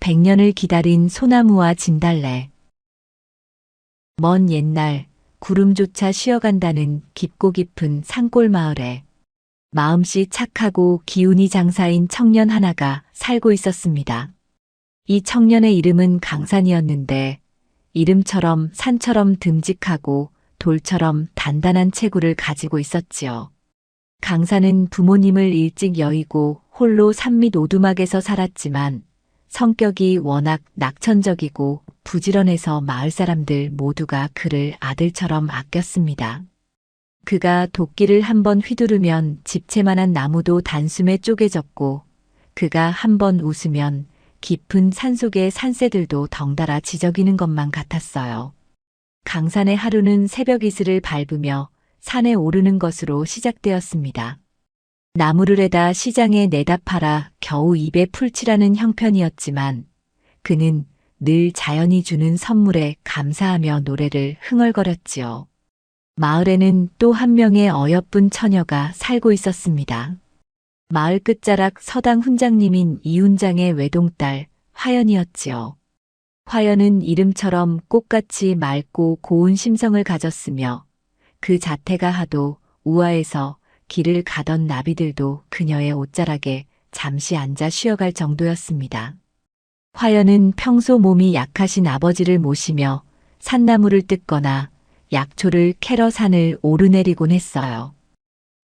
100년을 기다린 소나무와 진달래. 먼 옛날 구름조차 쉬어간다는 깊고 깊은 산골 마을에 마음씨 착하고 기운이 장사인 청년 하나가 살고 있었습니다. 이 청년의 이름은 강산이었는데 이름처럼 산처럼 듬직하고 돌처럼 단단한 체구를 가지고 있었지요. 강산은 부모님을 일찍 여의고 홀로 산밑 오두막에서 살았지만 성격이 워낙 낙천적이고 부지런해서 마을 사람들 모두가 그를 아들처럼 아꼈습니다. 그가 도끼를 한번 휘두르면 집채만한 나무도 단숨에 쪼개졌고 그가 한번 웃으면 깊은 산속의 산새들도 덩달아 지저귀는 것만 같았어요. 강산의 하루는 새벽 이슬을 밟으며 산에 오르는 것으로 시작되었습니다. 나무를 해다 시장에 내다 팔아 겨우 입에 풀칠하는 형편이었지만 그는 늘 자연이 주는 선물에 감사하며 노래를 흥얼거렸지요. 마을에는 또 한 명의 어여쁜 처녀가 살고 있었습니다. 마을 끝자락 서당 훈장님인 이훈장의 외동딸 화연이었지요. 화연은 이름처럼 꽃같이 맑고 고운 심성을 가졌으며 그 자태가 하도 우아해서 길을 가던 나비들도 그녀의 옷자락에 잠시 앉아 쉬어갈 정도였습니다. 화연은 평소 몸이 약하신 아버지를 모시며 산나무를 뜯거나 약초를 캐러 산을 오르내리곤 했어요.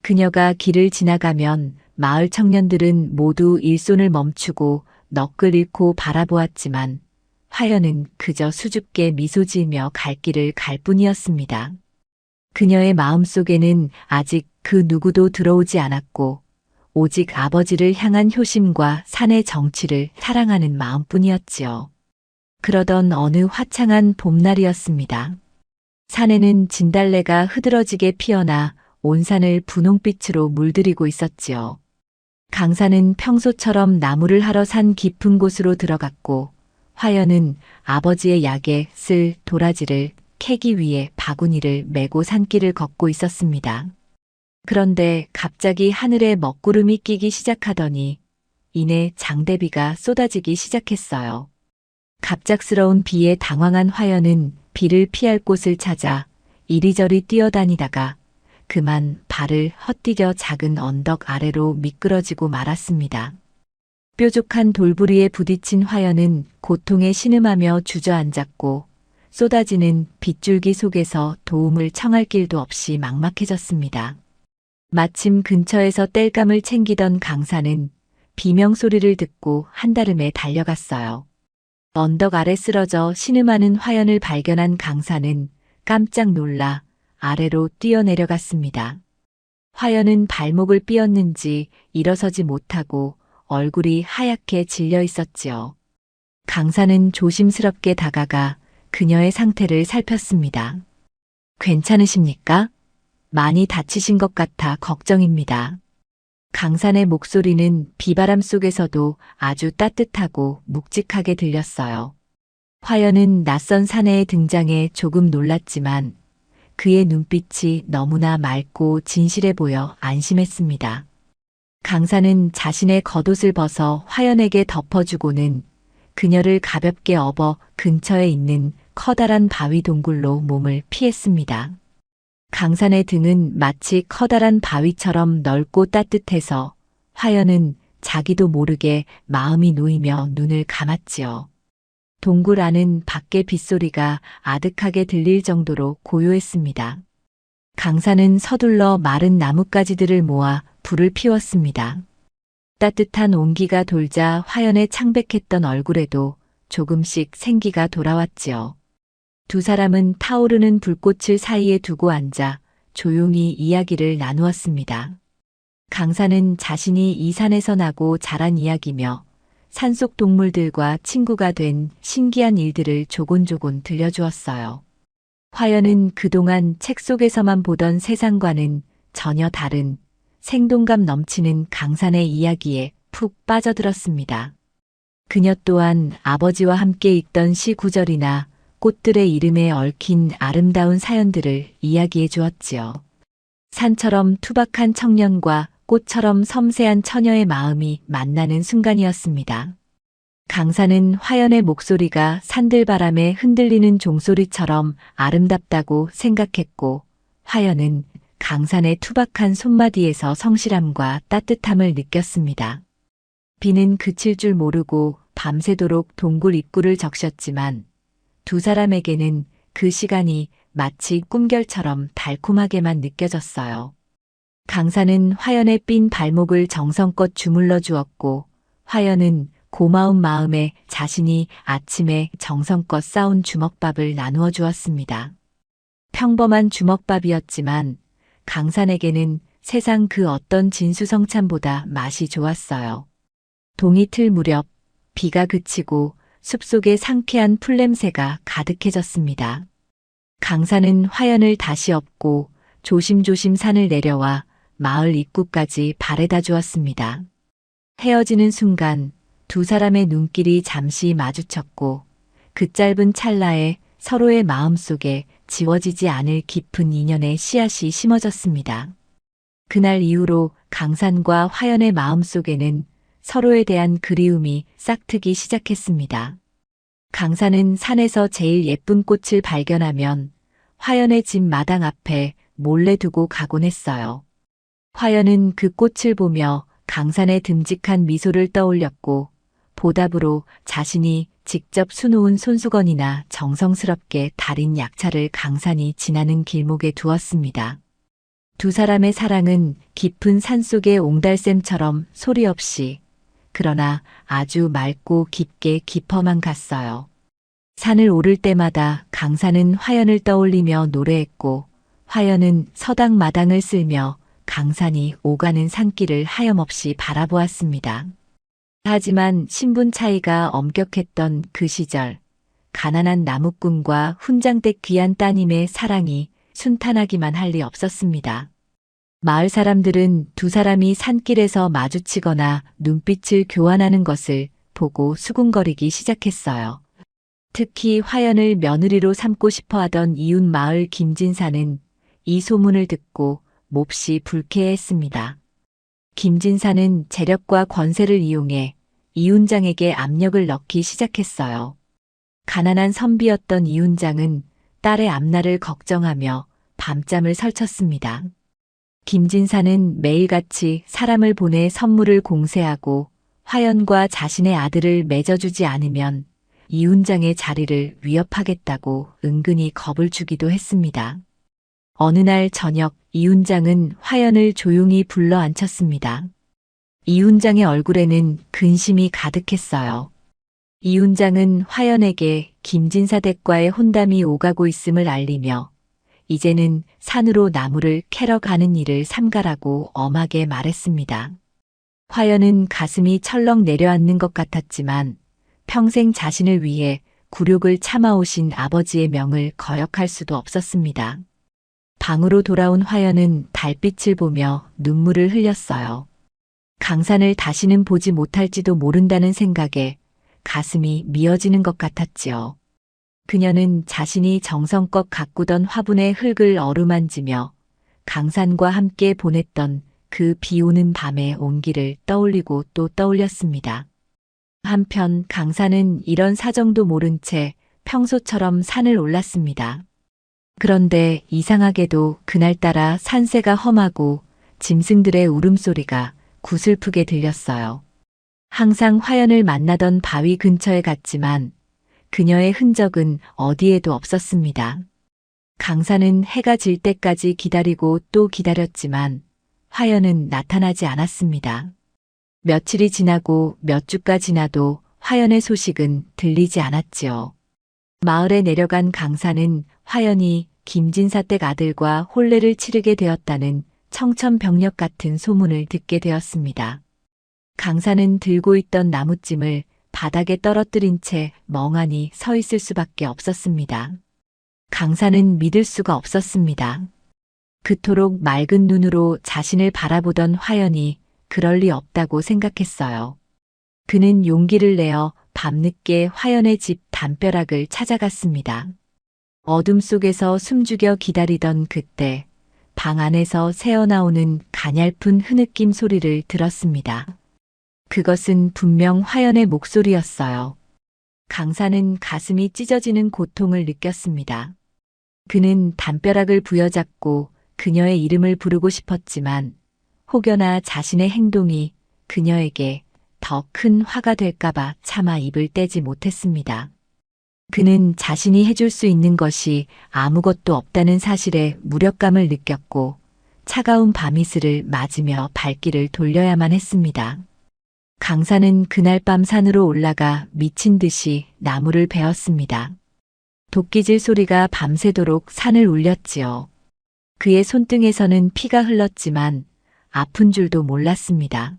그녀가 길을 지나가면 마을 청년들은 모두 일손을 멈추고 넋을 잃고 바라보았지만 화연은 그저 수줍게 미소 지으며 갈 길을 갈 뿐이었습니다. 그녀의 마음속에는 아직 그 누구도 들어오지 않았고 오직 아버지를 향한 효심과 산의 정취를 사랑하는 마음뿐이었지요. 그러던 어느 화창한 봄날이었습니다. 산에는 진달래가 흐드러지게 피어나 온 산을 분홍빛으로 물들이고 있었지요. 강산은 평소처럼 나무를 하러 산 깊은 곳으로 들어갔고 화연은 아버지의 약에 쓸 도라지를 캐기 위해 바구니를 메고 산길을 걷고 있었습니다. 그런데 갑자기 하늘에 먹구름이 끼기 시작하더니 이내 장대비가 쏟아지기 시작했어요. 갑작스러운 비에 당황한 화연은 비를 피할 곳을 찾아 이리저리 뛰어다니다가 그만 발을 헛디뎌 작은 언덕 아래로 미끄러지고 말았습니다. 뾰족한 돌부리에 부딪힌 화연은 고통에 신음하며 주저앉았고 쏟아지는 빗줄기 속에서 도움을 청할 길도 없이 막막해졌습니다. 마침 근처에서 땔감을 챙기던 강산은 비명소리를 듣고 한달음에 달려갔어요. 언덕 아래 쓰러져 신음하는 화연을 발견한 강산은 깜짝 놀라 아래로 뛰어내려갔습니다. 화연은 발목을 삐었는지 일어서지 못하고 얼굴이 하얗게 질려 있었지요. 강산은 조심스럽게 다가가 그녀의 상태를 살폈습니다. 괜찮으십니까? 많이 다치신 것 같아 걱정입니다. 강산의 목소리는 비바람 속에서도 아주 따뜻하고 묵직하게 들렸어요. 화연은 낯선 사내의 등장에 조금 놀랐지만 그의 눈빛이 너무나 맑고 진실해 보여 안심했습니다. 강산은 자신의 겉옷을 벗어 화연에게 덮어주고는 그녀를 가볍게 업어 근처에 있는 커다란 바위 동굴로 몸을 피했습니다. 강산의 등은 마치 커다란 바위처럼 넓고 따뜻해서 화연은 자기도 모르게 마음이 놓이며 눈을 감았지요. 동굴 안은 밖의 빗소리가 아득하게 들릴 정도로 고요했습니다. 강산은 서둘러 마른 나뭇가지들을 모아 불을 피웠습니다. 따뜻한 온기가 돌자 화연의 창백했던 얼굴에도 조금씩 생기가 돌아왔지요. 두 사람은 타오르는 불꽃을 사이에 두고 앉아 조용히 이야기를 나누었습니다. 강산은 자신이 이 산에서 나고 자란 이야기며 산속 동물들과 친구가 된 신기한 일들을 조곤조곤 들려주었어요. 화연은 그동안 책 속에서만 보던 세상과는 전혀 다른 생동감 넘치는 강산의 이야기에 푹 빠져들었습니다. 그녀 또한 아버지와 함께 읽던 시 구절이나 꽃들의 이름에 얽힌 아름다운 사연들을 이야기해 주었지요. 산처럼 투박한 청년과 꽃처럼 섬세한 처녀의 마음이 만나는 순간이었습니다. 강사는 화연의 목소리가 산들바람에 흔들리는 종소리처럼 아름답다고 생각했고, 화연은 강산의 투박한 손마디에서 성실함과 따뜻함을 느꼈습니다. 비는 그칠 줄 모르고 밤새도록 동굴 입구를 적셨지만 두 사람에게는 그 시간이 마치 꿈결처럼 달콤하게만 느껴졌어요. 강산은 화연의 삔 발목을 정성껏 주물러 주었고, 화연은 고마운 마음에 자신이 아침에 정성껏 싸온 주먹밥을 나누어 주었습니다. 평범한 주먹밥이었지만 강산에게는 세상 그 어떤 진수성찬보다 맛이 좋았어요. 동이틀 무렵 비가 그치고 숲속에 상쾌한 풀냄새가 가득해졌습니다. 강산은 화연을 다시 업고 조심조심 산을 내려와 마을 입구까지 바래다 주었습니다. 헤어지는 순간 두 사람의 눈길이 잠시 마주쳤고 그 짧은 찰나에 서로의 마음속에 지워지지 않을 깊은 인연의 씨앗이 심어졌습니다. 그날 이후로 강산과 화연의 마음속에는 서로에 대한 그리움이 싹트기 시작했습니다. 강산은 산에서 제일 예쁜 꽃을 발견하면 화연의 집 마당 앞에 몰래 두고 가곤 했어요. 화연은 그 꽃을 보며 강산의 듬직한 미소를 떠올렸고 보답으로 자신이 직접 수놓은 손수건이나 정성스럽게 달인 약차를 강산이 지나는 길목에 두었습니다. 두 사람의 사랑은 깊은 산속의 옹달샘처럼 소리 없이 그러나 아주 맑고 깊게 깊어만 갔어요. 산을 오를 때마다 강산은 화연을 떠올리며 노래했고 화연은 서당 마당을 쓸며 강산이 오가는 산길을 하염없이 바라보았습니다. 하지만 신분 차이가 엄격했던 그 시절, 가난한 나무꾼과 훈장댁 귀한 따님의 사랑이 순탄하기만 할 리 없었습니다. 마을 사람들은 두 사람이 산길에서 마주치거나 눈빛을 교환하는 것을 보고 수군거리기 시작했어요. 특히 화연을 며느리로 삼고 싶어 하던 이웃 마을 김진사는 이 소문을 듣고 몹시 불쾌했습니다. 김진사는 재력과 권세를 이용해 이훈장에게 압력을 넣기 시작했어요. 가난한 선비였던 이훈장은 딸의 앞날을 걱정하며 밤잠을 설쳤습니다. 김진사는 매일같이 사람을 보내 선물을 공세하고 화연과 자신의 아들을 맺어주지 않으면 이훈장의 자리를 위협하겠다고 은근히 겁을 주기도 했습니다. 어느 날 저녁 이훈장은 화연을 조용히 불러 앉혔습니다. 이훈장의 얼굴에는 근심이 가득했어요. 이훈장은 화연에게 김진사 댁과의 혼담이 오가고 있음을 알리며 이제는 산으로 나무를 캐러 가는 일을 삼가라고 엄하게 말했습니다. 화연은 가슴이 철렁 내려앉는 것 같았지만 평생 자신을 위해 굴욕을 참아오신 아버지의 명을 거역할 수도 없었습니다. 방으로 돌아온 화연은 달빛을 보며 눈물을 흘렸어요. 강산을 다시는 보지 못할지도 모른다는 생각에 가슴이 미어지는 것 같았지요. 그녀는 자신이 정성껏 가꾸던 화분의 흙을 어루만지며 강산과 함께 보냈던 그 비 오는 밤의 온기를 떠올리고 또 떠올렸습니다. 한편 강산은 이런 사정도 모른 채 평소처럼 산을 올랐습니다. 그런데 이상하게도 그날따라 산세가 험하고 짐승들의 울음소리가 구슬프게 들렸어요. 항상 화연을 만나던 바위 근처에 갔지만 그녀의 흔적은 어디에도 없었습니다. 강산은 해가 질 때까지 기다리고 또 기다렸지만 화연은 나타나지 않았습니다. 며칠이 지나고 몇 주가 지나도 화연의 소식은 들리지 않았지요. 마을에 내려간 강산은 화연이 김진사 댁 아들과 혼례를 치르게 되었다는 청천벽력 같은 소문을 듣게 되었습니다. 강산은 들고 있던 나무찜을 바닥에 떨어뜨린 채 멍하니 서 있을 수밖에 없었습니다. 강산은 믿을 수가 없었습니다. 그토록 맑은 눈으로 자신을 바라보던 화연이 그럴 리 없다고 생각했어요. 그는 용기를 내어 밤늦게 화연의 집 담벼락을 찾아갔습니다. 어둠 속에서 숨죽여 기다리던 그때 방 안에서 새어나오는 가냘픈 흐느낌 소리를 들었습니다. 그것은 분명 화연의 목소리였어요. 강산은 가슴이 찢어지는 고통을 느꼈습니다. 그는 담벼락을 부여잡고 그녀의 이름을 부르고 싶었지만 혹여나 자신의 행동이 그녀에게 더 큰 화가 될까봐 차마 입을 떼지 못했습니다. 그는 자신이 해줄 수 있는 것이 아무것도 없다는 사실에 무력감을 느꼈고 차가운 밤이슬을 맞으며 발길을 돌려야만 했습니다. 강산은 그날 밤 산으로 올라가 미친 듯이 나무를 베었습니다. 도끼질 소리가 밤새도록 산을 울렸지요. 그의 손등에서는 피가 흘렀지만 아픈 줄도 몰랐습니다.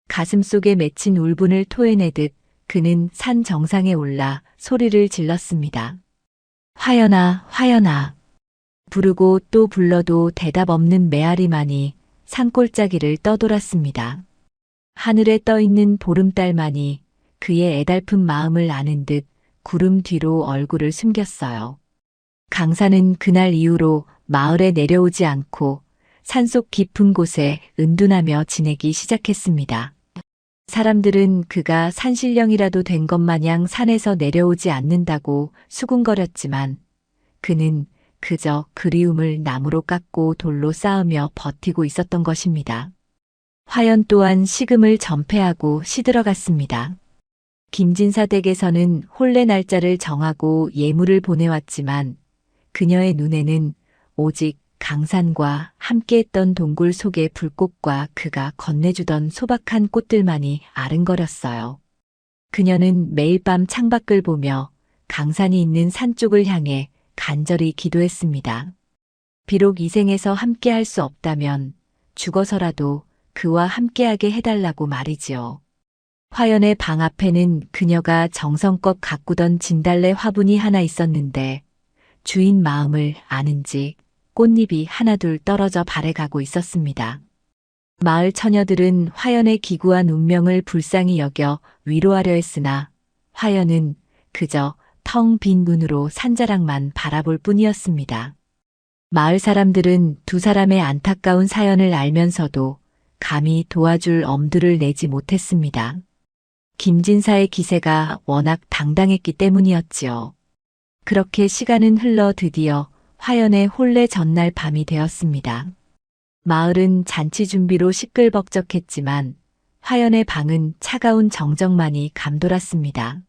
가슴속에 맺힌 울분을 토해내듯 그는 산 정상에 올라 소리를 질렀습니다. 화연아, 화연아. 부르고 또 불러도 대답 없는 메아리만이 산골짜기를 떠돌았습니다. 하늘에 떠있는 보름달만이 그의 애달픈 마음을 아는 듯 구름 뒤로 얼굴을 숨겼어요. 강산은 그날 이후로 마을에 내려오지 않고 산속 깊은 곳에 은둔하며 지내기 시작했습니다. 사람들은 그가 산신령이라도 된 것 마냥 산에서 내려오지 않는다고 수군거렸지만 그는 그저 그리움을 나무로 깎고 돌로 쌓으며 버티고 있었던 것입니다. 화연 또한 식음을 전폐하고 시들어갔습니다. 김진사 댁에서는 혼례 날짜를 정하고 예물을 보내왔지만 그녀의 눈에는 오직 강산과 함께했던 동굴 속의 불꽃과 그가 건네주던 소박한 꽃들만이 아른거렸어요. 그녀는 매일 밤 창밖을 보며 강산이 있는 산 쪽을 향해 간절히 기도했습니다. 비록 이 생에서 함께할 수 없다면 죽어서라도 그와 함께하게 해달라고 말이지요. 화연의 방 앞에는 그녀가 정성껏 가꾸던 진달래 화분이 하나 있었는데 주인 마음을 아는지 꽃잎이 하나둘 떨어져 발해가고 있었습니다. 마을 처녀들은 화연의 기구한 운명을 불쌍히 여겨 위로하려 했으나 화연은 그저 텅 빈 눈으로 산자락만 바라볼 뿐이었습니다. 마을 사람들은 두 사람의 안타까운 사연을 알면서도 감히 도와줄 엄두를 내지 못했습니다. 김진사의 기세가 워낙 당당했기 때문이었지요. 그렇게 시간은 흘러 드디어 화연의 혼례 전날 밤이 되었습니다. 마을은 잔치 준비로 시끌벅적했지만 화연의 방은 차가운 정적만이 감돌았습니다.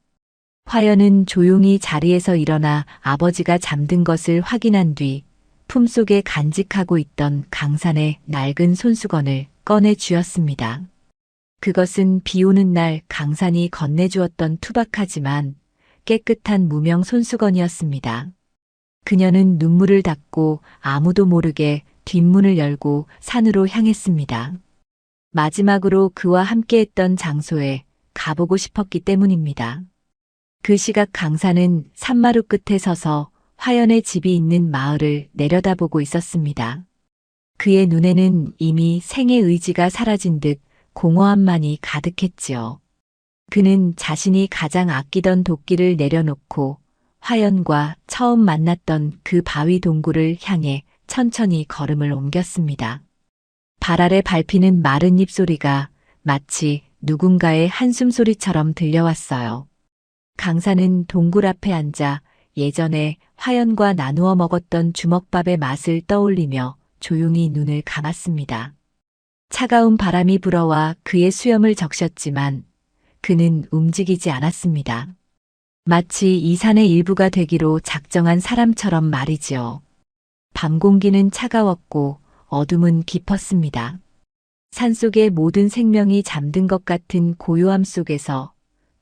화연은 조용히 자리에서 일어나 아버지가 잠든 것을 확인한 뒤 품속에 간직하고 있던 강산의 낡은 손수건을 꺼내 쥐었습니다. 그것은 비 오는 날 강산이 건네주었던 투박하지만 깨끗한 무명 손수건이었습니다. 그녀는 눈물을 닦고 아무도 모르게 뒷문을 열고 산으로 향했습니다. 마지막으로 그와 함께했던 장소에 가보고 싶었기 때문입니다. 그 시각 강산은 산마루 끝에 서서 화연의 집이 있는 마을을 내려다보고 있었습니다. 그의 눈에는 이미 생의 의지가 사라진 듯 공허함만이 가득했지요. 그는 자신이 가장 아끼던 도끼를 내려놓고 화연과 처음 만났던 그 바위 동굴을 향해 천천히 걸음을 옮겼습니다. 발 아래 밟히는 마른 잎소리가 마치 누군가의 한숨소리처럼 들려왔어요. 강산은 동굴 앞에 앉아 예전에 화연과 나누어 먹었던 주먹밥의 맛을 떠올리며 조용히 눈을 감았습니다. 차가운 바람이 불어와 그의 수염을 적셨지만 그는 움직이지 않았습니다. 마치 이 산의 일부가 되기로 작정한 사람처럼 말이지요. 밤 공기는 차가웠고 어둠은 깊었습니다. 산속의 모든 생명이 잠든 것 같은 고요함 속에서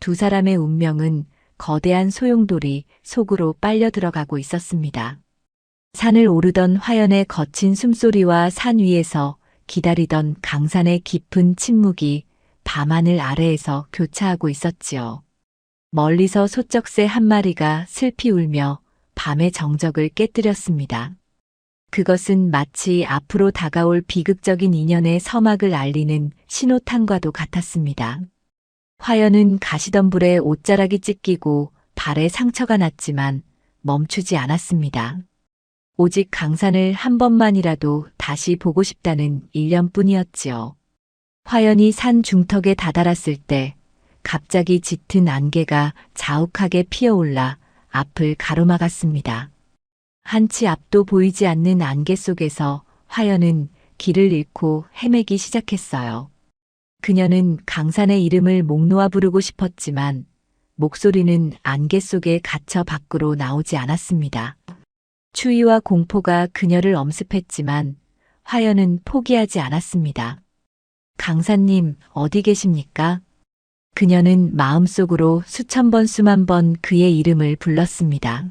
두 사람의 운명은 거대한 소용돌이 속으로 빨려 들어가고 있었습니다. 산을 오르던 화연의 거친 숨소리와 산 위에서 기다리던 강산의 깊은 침묵이 밤하늘 아래에서 교차하고 있었지요. 멀리서 소쩍새 한 마리가 슬피 울며 밤의 정적을 깨뜨렸습니다. 그것은 마치 앞으로 다가올 비극적인 인연의 서막을 알리는 신호탄과도 같았습니다. 화연은 가시덤불에 옷자락이 찢기고 발에 상처가 났지만 멈추지 않았습니다. 오직 강산을 한 번만이라도 다시 보고 싶다는 일념뿐이었지요. 화연이 산 중턱에 다다랐을 때 갑자기 짙은 안개가 자욱하게 피어올라 앞을 가로막았습니다. 한치 앞도 보이지 않는 안개 속에서 화연은 길을 잃고 헤매기 시작했어요. 그녀는 강산의 이름을 목 놓아 부르고 싶었지만 목소리는 안개 속에 갇혀 밖으로 나오지 않았습니다. 추위와 공포가 그녀를 엄습했지만 화연은 포기하지 않았습니다. 강사님, 어디 계십니까? 그녀는 마음속으로 수천 번 수만 번 그의 이름을 불렀습니다.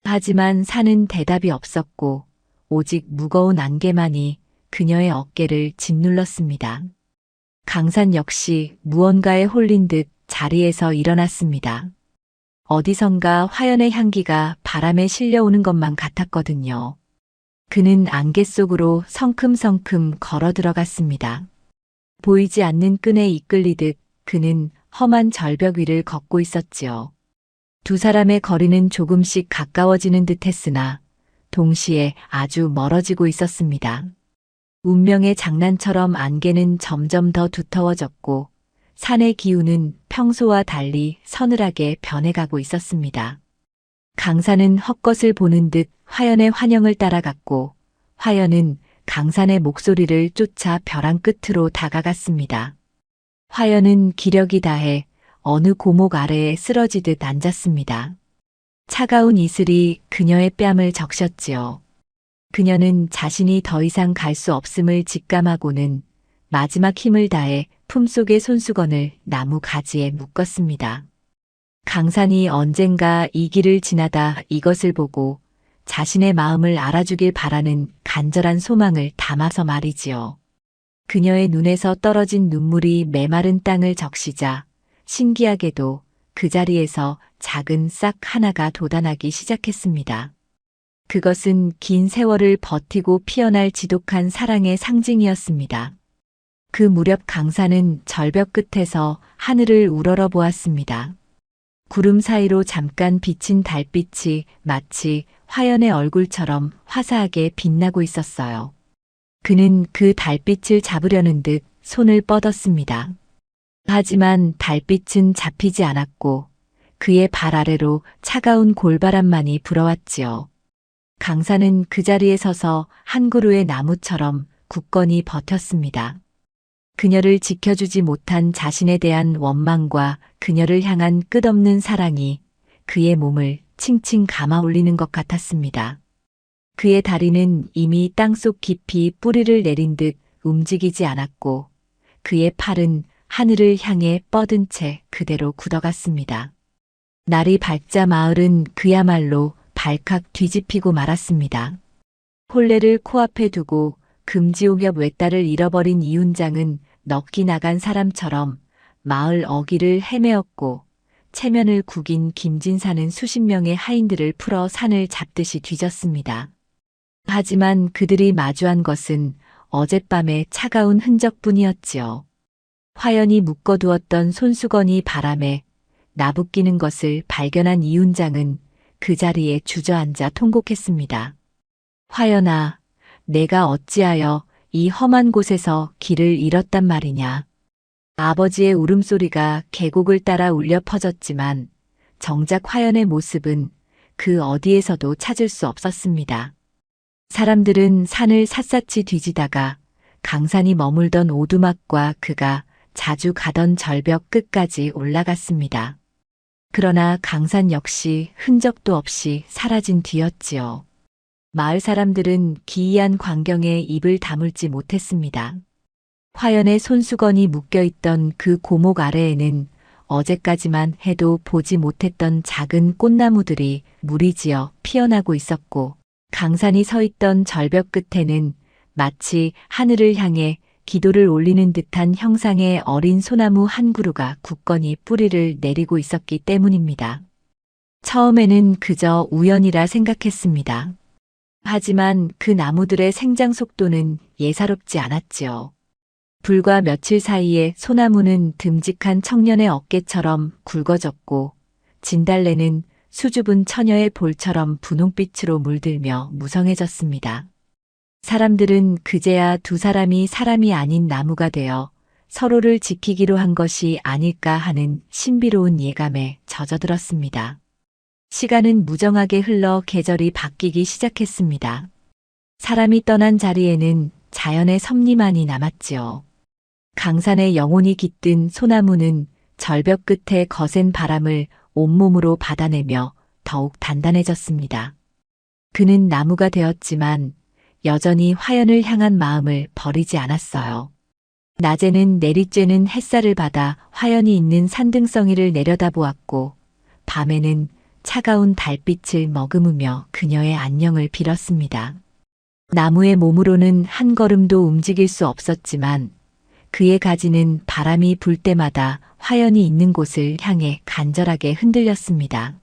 하지만 산은 대답이 없었고 오직 무거운 안개만이 그녀의 어깨를 짓눌렀습니다. 강산 역시 무언가에 홀린 듯 자리에서 일어났습니다. 어디선가 화연의 향기가 바람에 실려오는 것만 같았거든요. 그는 안개 속으로 성큼성큼 걸어 들어갔습니다. 보이지 않는 끈에 이끌리듯 그는 험한 절벽 위를 걷고 있었지요. 두 사람의 거리는 조금씩 가까워지는 듯 했으나 동시에 아주 멀어지고 있었습니다. 운명의 장난처럼 안개는 점점 더 두터워졌고 산의 기운은 평소와 달리 서늘하게 변해가고 있었습니다. 강산은 헛것을 보는 듯 화연의 환영을 따라갔고 화연은 강산의 목소리를 쫓아 벼랑 끝으로 다가갔습니다. 화연은 기력이 다해 어느 고목 아래에 쓰러지듯 앉았습니다. 차가운 이슬이 그녀의 뺨을 적셨지요. 그녀는 자신이 더 이상 갈 수 없음을 직감하고는 마지막 힘을 다해 품속의 손수건을 나무 가지에 묶었습니다. 강산이 언젠가 이 길을 지나다 이것을 보고 자신의 마음을 알아주길 바라는 간절한 소망을 담아서 말이지요. 그녀의 눈에서 떨어진 눈물이 메마른 땅을 적시자 신기하게도 그 자리에서 작은 싹 하나가 돋아나기 시작했습니다. 그것은 긴 세월을 버티고 피어날 지독한 사랑의 상징이었습니다. 그 무렵 강산은 절벽 끝에서 하늘을 우러러 보았습니다. 구름 사이로 잠깐 비친 달빛이 마치 화연의 얼굴처럼 화사하게 빛나고 있었어요. 그는 그 달빛을 잡으려는 듯 손을 뻗었습니다. 하지만 달빛은 잡히지 않았고 그의 발 아래로 차가운 골바람만이 불어왔지요. 강산은 그 자리에 서서 한 그루의 나무처럼 굳건히 버텼습니다. 그녀를 지켜주지 못한 자신에 대한 원망과 그녀를 향한 끝없는 사랑이 그의 몸을 칭칭 감아 올리는 것 같았습니다. 그의 다리는 이미 땅속 깊이 뿌리를 내린 듯 움직이지 않았고 그의 팔은 하늘을 향해 뻗은 채 그대로 굳어갔습니다. 날이 밝자 마을은 그야말로 발칵 뒤집히고 말았습니다. 혼례를 코앞에 두고 금지옥엽 외딸을 잃어버린 이훈장은 넋이 나간 사람처럼 마을 어귀를 헤매었고 체면을 구긴 김진사는 수십 명의 하인들을 풀어 산을 잡듯이 뒤졌습니다. 하지만 그들이 마주한 것은 어젯밤의 차가운 흔적뿐이었지요. 화연이 묶어두었던 손수건이 바람에 나부끼는 것을 발견한 이훈장은 그 자리에 주저앉아 통곡했습니다. 화연아, 내가 어찌하여 이 험한 곳에서 길을 잃었단 말이냐. 아버지의 울음소리가 계곡을 따라 울려 퍼졌지만 정작 화연의 모습은 그 어디에서도 찾을 수 없었습니다. 사람들은 산을 샅샅이 뒤지다가 강산이 머물던 오두막과 그가 자주 가던 절벽 끝까지 올라갔습니다. 그러나 강산 역시 흔적도 없이 사라진 뒤였지요. 마을 사람들은 기이한 광경에 입을 다물지 못했습니다. 화연의 손수건이 묶여있던 그 고목 아래에는 어제까지만 해도 보지 못했던 작은 꽃나무들이 무리지어 피어나고 있었고 강산이 서 있던 절벽 끝에는 마치 하늘을 향해 기도를 올리는 듯한 형상의 어린 소나무 한 그루가 굳건히 뿌리를 내리고 있었기 때문입니다. 처음에는 그저 우연이라 생각했습니다. 하지만 그 나무들의 생장 속도는 예사롭지 않았지요. 불과 며칠 사이에 소나무는 듬직한 청년의 어깨처럼 굵어졌고 진달래는 수줍은 처녀의 볼처럼 분홍빛으로 물들며 무성해졌습니다. 사람들은 그제야 두 사람이 사람이 아닌 나무가 되어 서로를 지키기로 한 것이 아닐까 하는 신비로운 예감에 젖어들었습니다. 시간은 무정하게 흘러 계절이 바뀌기 시작했습니다. 사람이 떠난 자리에는 자연의 섭리만이 남았지요. 강산에 영혼이 깃든 소나무는 절벽 끝에 거센 바람을 온몸으로 받아내며 더욱 단단해졌습니다. 그는 나무가 되었지만 여전히 화연을 향한 마음을 버리지 않았어요. 낮에는 내리쬐는 햇살을 받아 화연이 있는 산등성이를 내려다보았고, 밤에는 차가운 달빛을 머금으며 그녀의 안녕을 빌었습니다. 나무의 몸으로는 한 걸음도 움직일 수 없었지만 그의 가지는 바람이 불 때마다 화연이 있는 곳을 향해 간절하게 흔들렸습니다.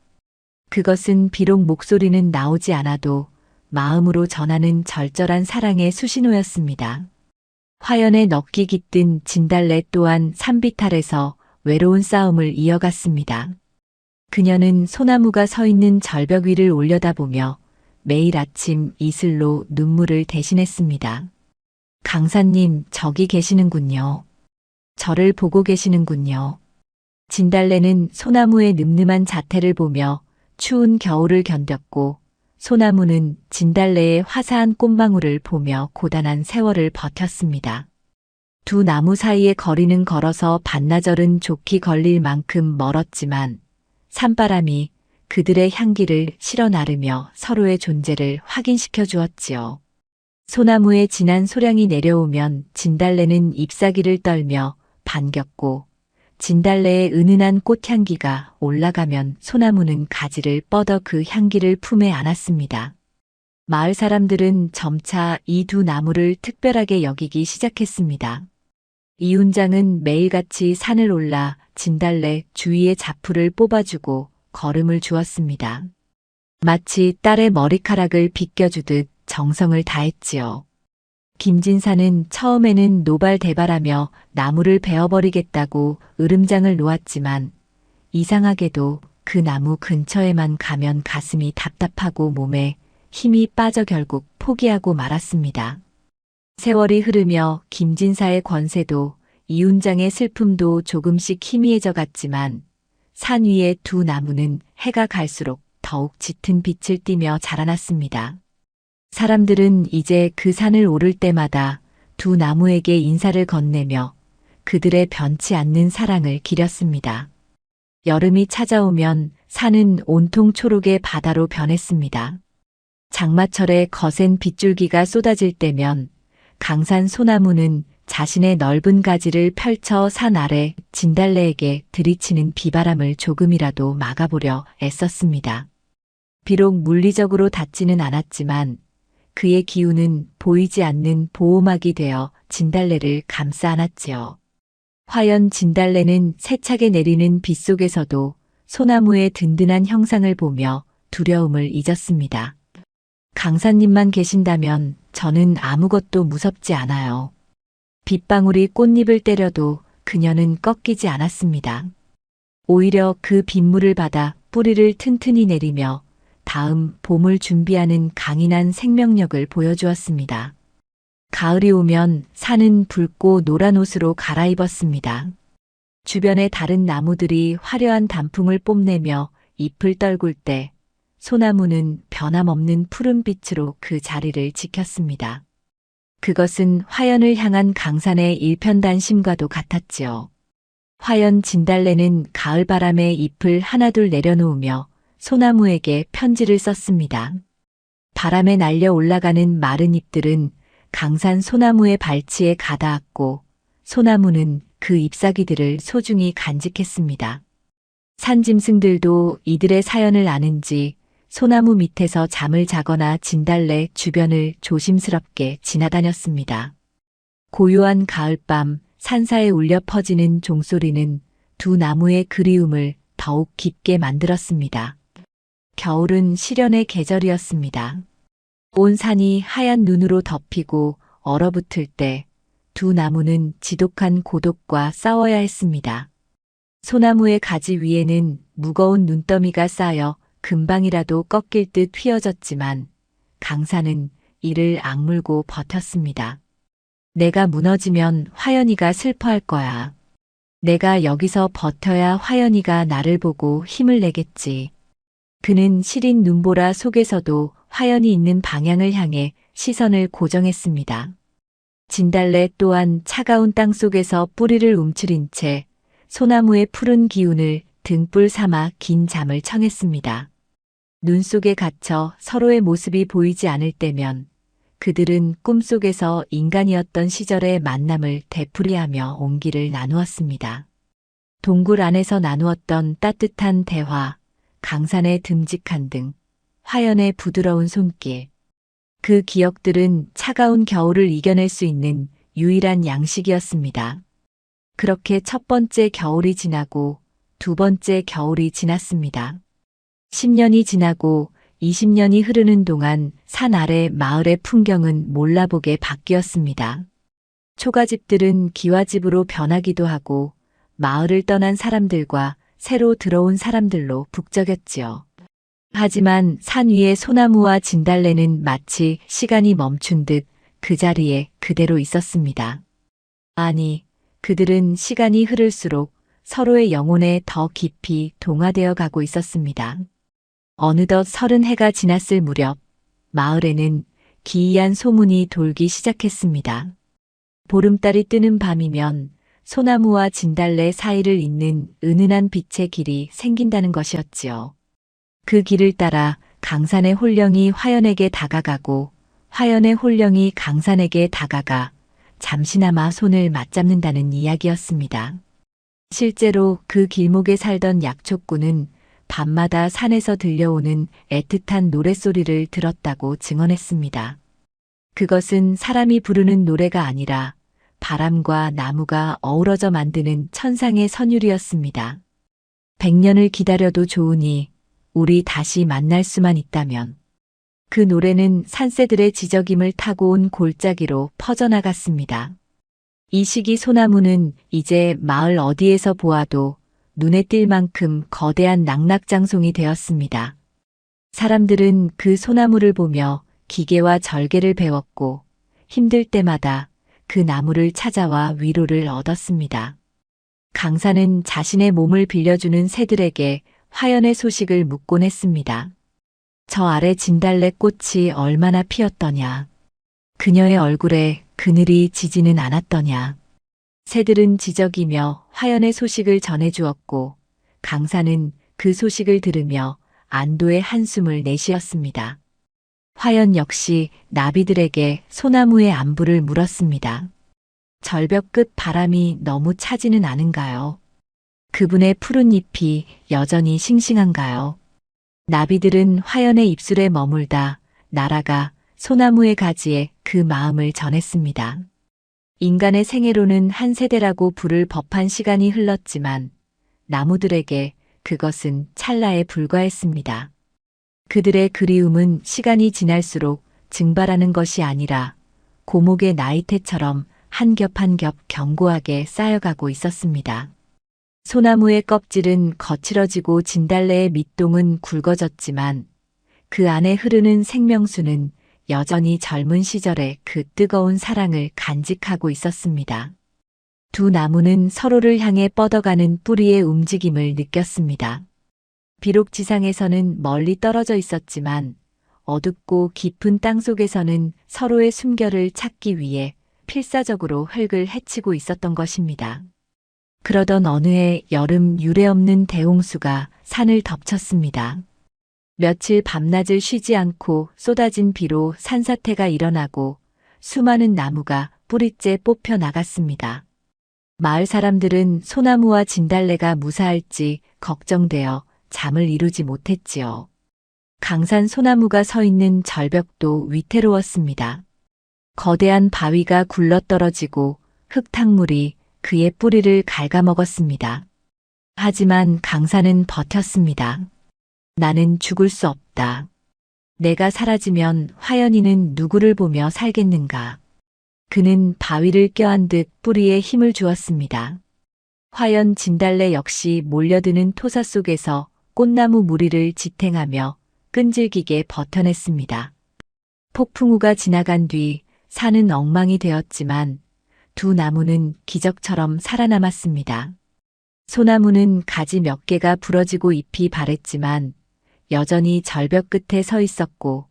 그것은 비록 목소리는 나오지 않아도 마음으로 전하는 절절한 사랑의 수신호였습니다. 화연에 넋이 깃든 진달래 또한 산비탈에서 외로운 싸움을 이어갔습니다. 그녀는 소나무가 서 있는 절벽 위를 올려다보며 매일 아침 이슬로 눈물을 대신했습니다. 강사님, 저기 계시는군요. 저를 보고 계시는군요. 진달래는 소나무의 늠름한 자태를 보며 추운 겨울을 견뎠고, 소나무는 진달래의 화사한 꽃망울을 보며 고단한 세월을 버텼습니다. 두 나무 사이의 거리는 걸어서 반나절은 좋게 걸릴 만큼 멀었지만 산바람이 그들의 향기를 실어 나르며 서로의 존재를 확인시켜 주었지요. 소나무의 진한 소량이 내려오면 진달래는 잎사귀를 떨며 반겼고, 진달래의 은은한 꽃향기가 올라가면 소나무는 가지를 뻗어 그 향기를 품에 안았습니다. 마을 사람들은 점차 이 두 나무를 특별하게 여기기 시작했습니다. 이훈장은 매일같이 산을 올라 진달래 주위의 자풀을 뽑아주고 걸음을 주었습니다. 마치 딸의 머리카락을 빗겨주듯 정성을 다했지요. 김진사는 처음에는 노발대발하며 나무를 베어버리겠다고 으름장을 놓았지만 이상하게도 그 나무 근처에만 가면 가슴이 답답하고 몸에 힘이 빠져 결국 포기하고 말았습니다. 세월이 흐르며 김진사의 권세도 이훈장의 슬픔도 조금씩 희미해져 갔지만 산 위의 두 나무는 해가 갈수록 더욱 짙은 빛을 띠며 자라났습니다. 사람들은 이제 그 산을 오를 때마다 두 나무에게 인사를 건네며 그들의 변치 않는 사랑을 기렸습니다. 여름이 찾아오면 산은 온통 초록의 바다로 변했습니다. 장마철에 거센 빗줄기가 쏟아질 때면 강산 소나무는 자신의 넓은 가지를 펼쳐 산 아래 진달래에게 들이치는 비바람을 조금이라도 막아보려 애썼습니다. 비록 물리적으로 닿지는 않았지만 그의 기운은 보이지 않는 보호막이 되어 진달래를 감싸 안았지요. 화연 진달래는 세차게 내리는 빗 속에서도 소나무의 든든한 형상을 보며 두려움을 잊었습니다. 강사님만 계신다면 저는 아무것도 무섭지 않아요. 빗방울이 꽃잎을 때려도 그녀는 꺾이지 않았습니다. 오히려 그 빗물을 받아 뿌리를 튼튼히 내리며 다음 봄을 준비하는 강인한 생명력을 보여주었습니다. 가을이 오면 산은 붉고 노란 옷으로 갈아입었습니다. 주변의 다른 나무들이 화려한 단풍을 뽐내며 잎을 떨굴 때 소나무는 변함없는 푸른 빛으로 그 자리를 지켰습니다. 그것은 화연을 향한 강산의 일편단심과도 같았지요. 화연 진달래는 가을바람에 잎을 하나둘 내려놓으며 소나무에게 편지를 썼습니다. 바람에 날려 올라가는 마른 잎들은 강산 소나무의 발치에 가닿았고 소나무는 그 잎사귀들을 소중히 간직했습니다. 산짐승들도 이들의 사연을 아는지 소나무 밑에서 잠을 자거나 진달래 주변을 조심스럽게 지나다녔습니다. 고요한 가을밤 산사에 울려 퍼지는 종소리는 두 나무의 그리움을 더욱 깊게 만들었습니다. 겨울은 시련의 계절이었습니다. 온 산이 하얀 눈으로 덮이고 얼어붙을 때 두 나무는 지독한 고독과 싸워야 했습니다. 소나무의 가지 위에는 무거운 눈더미가 쌓여 금방이라도 꺾일 듯 휘어졌지만 강산은 이를 악물고 버텼습니다. 내가 무너지면 화연이가 슬퍼할 거야. 내가 여기서 버텨야 화연이가 나를 보고 힘을 내겠지. 그는 시린 눈보라 속에서도 화연이 있는 방향을 향해 시선을 고정했습니다. 진달래 또한 차가운 땅 속에서 뿌리를 움츠린 채 소나무의 푸른 기운을 등불 삼아 긴 잠을 청했습니다. 눈 속에 갇혀 서로의 모습이 보이지 않을 때면 그들은 꿈속에서 인간이었던 시절의 만남을 되풀이하며 온기를 나누었습니다. 동굴 안에서 나누었던 따뜻한 대화, 강산의 듬직한 등, 화연의 부드러운 손길. 그 기억들은 차가운 겨울을 이겨낼 수 있는 유일한 양식이었습니다. 그렇게 첫 번째 겨울이 지나고 두 번째 겨울이 지났습니다. 10년이 지나고 20년이 흐르는 동안 산 아래 마을의 풍경은 몰라보게 바뀌었습니다. 초가집들은 기와집으로 변하기도 하고 마을을 떠난 사람들과 새로 들어온 사람들로 북적였지요. 하지만 산 위의 소나무와 진달래는 마치 시간이 멈춘 듯 그 자리에 그대로 있었습니다. 아니, 그들은 시간이 흐를수록 서로의 영혼에 더 깊이 동화되어 가고 있었습니다. 어느덧 30해가 지났을 무렵 마을에는 기이한 소문이 돌기 시작했습니다. 보름달이 뜨는 밤이면 소나무와 진달래 사이를 잇는 은은한 빛의 길이 생긴다는 것이었지요. 그 길을 따라 강산의 홀령이 화연에게 다가가고 화연의 홀령이 강산에게 다가가 잠시나마 손을 맞잡는다는 이야기였습니다. 실제로 그 길목에 살던 약초꾼은 밤마다 산에서 들려오는 애틋한 노랫소리를 들었다고 증언했습니다. 그것은 사람이 부르는 노래가 아니라 바람과 나무가 어우러져 만드는 천상의 선율이었습니다. 100년을 기다려도 좋으니 우리 다시 만날 수만 있다면. 그 노래는 산새들의 지저김을 타고 온 골짜기로 퍼져나갔습니다. 이 시기 소나무는 이제 마을 어디에서 보아도 눈에 띌 만큼 거대한 낙낙장송이 되었습니다. 사람들은 그 소나무를 보며 기계와 절개를 배웠고 힘들 때마다 그 나무를 찾아와 위로를 얻었습니다. 강산은 자신의 몸을 빌려주는 새들에게 화연의 소식을 묻곤 했습니다. 저 아래 진달래 꽃이 얼마나 피었더냐. 그녀의 얼굴에 그늘이 지지는 않았더냐. 새들은 지저귀며 화연의 소식을 전해주었고 강산은 그 소식을 들으며 안도의 한숨을 내쉬었습니다. 화연 역시 나비들에게 소나무의 안부를 물었습니다. 절벽 끝 바람이 너무 차지는 않은가요? 그분의 푸른 잎이 여전히 싱싱한가요? 나비들은 화연의 입술에 머물다 날아가 소나무의 가지에 그 마음을 전했습니다. 인간의 생애로는 한 세대라고 부를 법한 시간이 흘렀지만 나무들에게 그것은 찰나에 불과했습니다. 그들의 그리움은 시간이 지날수록 증발하는 것이 아니라 고목의 나이테처럼 한 겹 한 겹 견고하게 쌓여가고 있었습니다. 소나무의 껍질은 거칠어지고 진달래의 밑동은 굵어졌지만 그 안에 흐르는 생명수는 여전히 젊은 시절의 그 뜨거운 사랑을 간직하고 있었습니다. 두 나무는 서로를 향해 뻗어가는 뿌리의 움직임을 느꼈습니다. 비록 지상에서는 멀리 떨어져 있었지만 어둡고 깊은 땅 속에서는 서로의 숨결을 찾기 위해 필사적으로 흙을 헤치고 있었던 것입니다. 그러던 어느 해 여름 유례없는 대홍수가 산을 덮쳤습니다. 며칠 밤낮을 쉬지 않고 쏟아진 비로 산사태가 일어나고 수많은 나무가 뿌리째 뽑혀 나갔습니다. 마을 사람들은 소나무와 진달래가 무사할지 걱정되어 잠을 이루지 못했지요. 강산 소나무가 서 있는 절벽도 위태로웠습니다. 거대한 바위가 굴러떨어지고 흙탕물이 그의 뿌리를 갉아먹었습니다. 하지만 강산은 버텼습니다. 나는 죽을 수 없다. 내가 사라지면 화연이는 누구를 보며 살겠는가. 그는 바위를 껴안듯 뿌리에 힘을 주었습니다. 화연 진달래 역시 몰려드는 토사 속에서 꽃나무 무리를 지탱하며 끈질기게 버텨냈습니다. 폭풍우가 지나간 뒤 산은 엉망이 되었지만 두 나무는 기적처럼 살아남았습니다. 소나무는 가지 몇 개가 부러지고 잎이 바랬지만 여전히 절벽 끝에 서 있었고,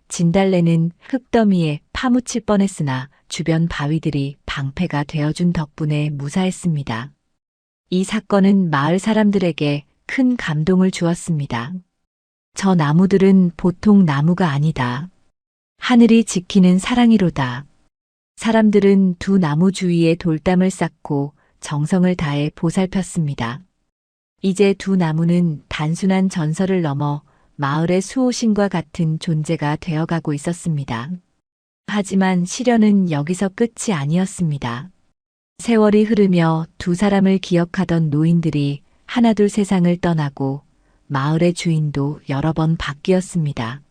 진달래는 흙더미에 파묻힐 뻔했으나 주변 바위들이 방패가 되어준 덕분에 무사했습니다. 이 사건은 마을 사람들에게 큰 감동을 주었습니다. 저 나무들은 보통 나무가 아니다. 하늘이 지키는 사랑이로다. 사람들은 두 나무 주위에 돌담을 쌓고 정성을 다해 보살폈습니다. 이제 두 나무는 단순한 전설을 넘어 마을의 수호신과 같은 존재가 되어가고 있었습니다. 하지만 시련은 여기서 끝이 아니었습니다. 세월이 흐르며 두 사람을 기억하던 노인들이 하나둘 세상을 떠나고 마을의 주인도 여러 번 바뀌었습니다.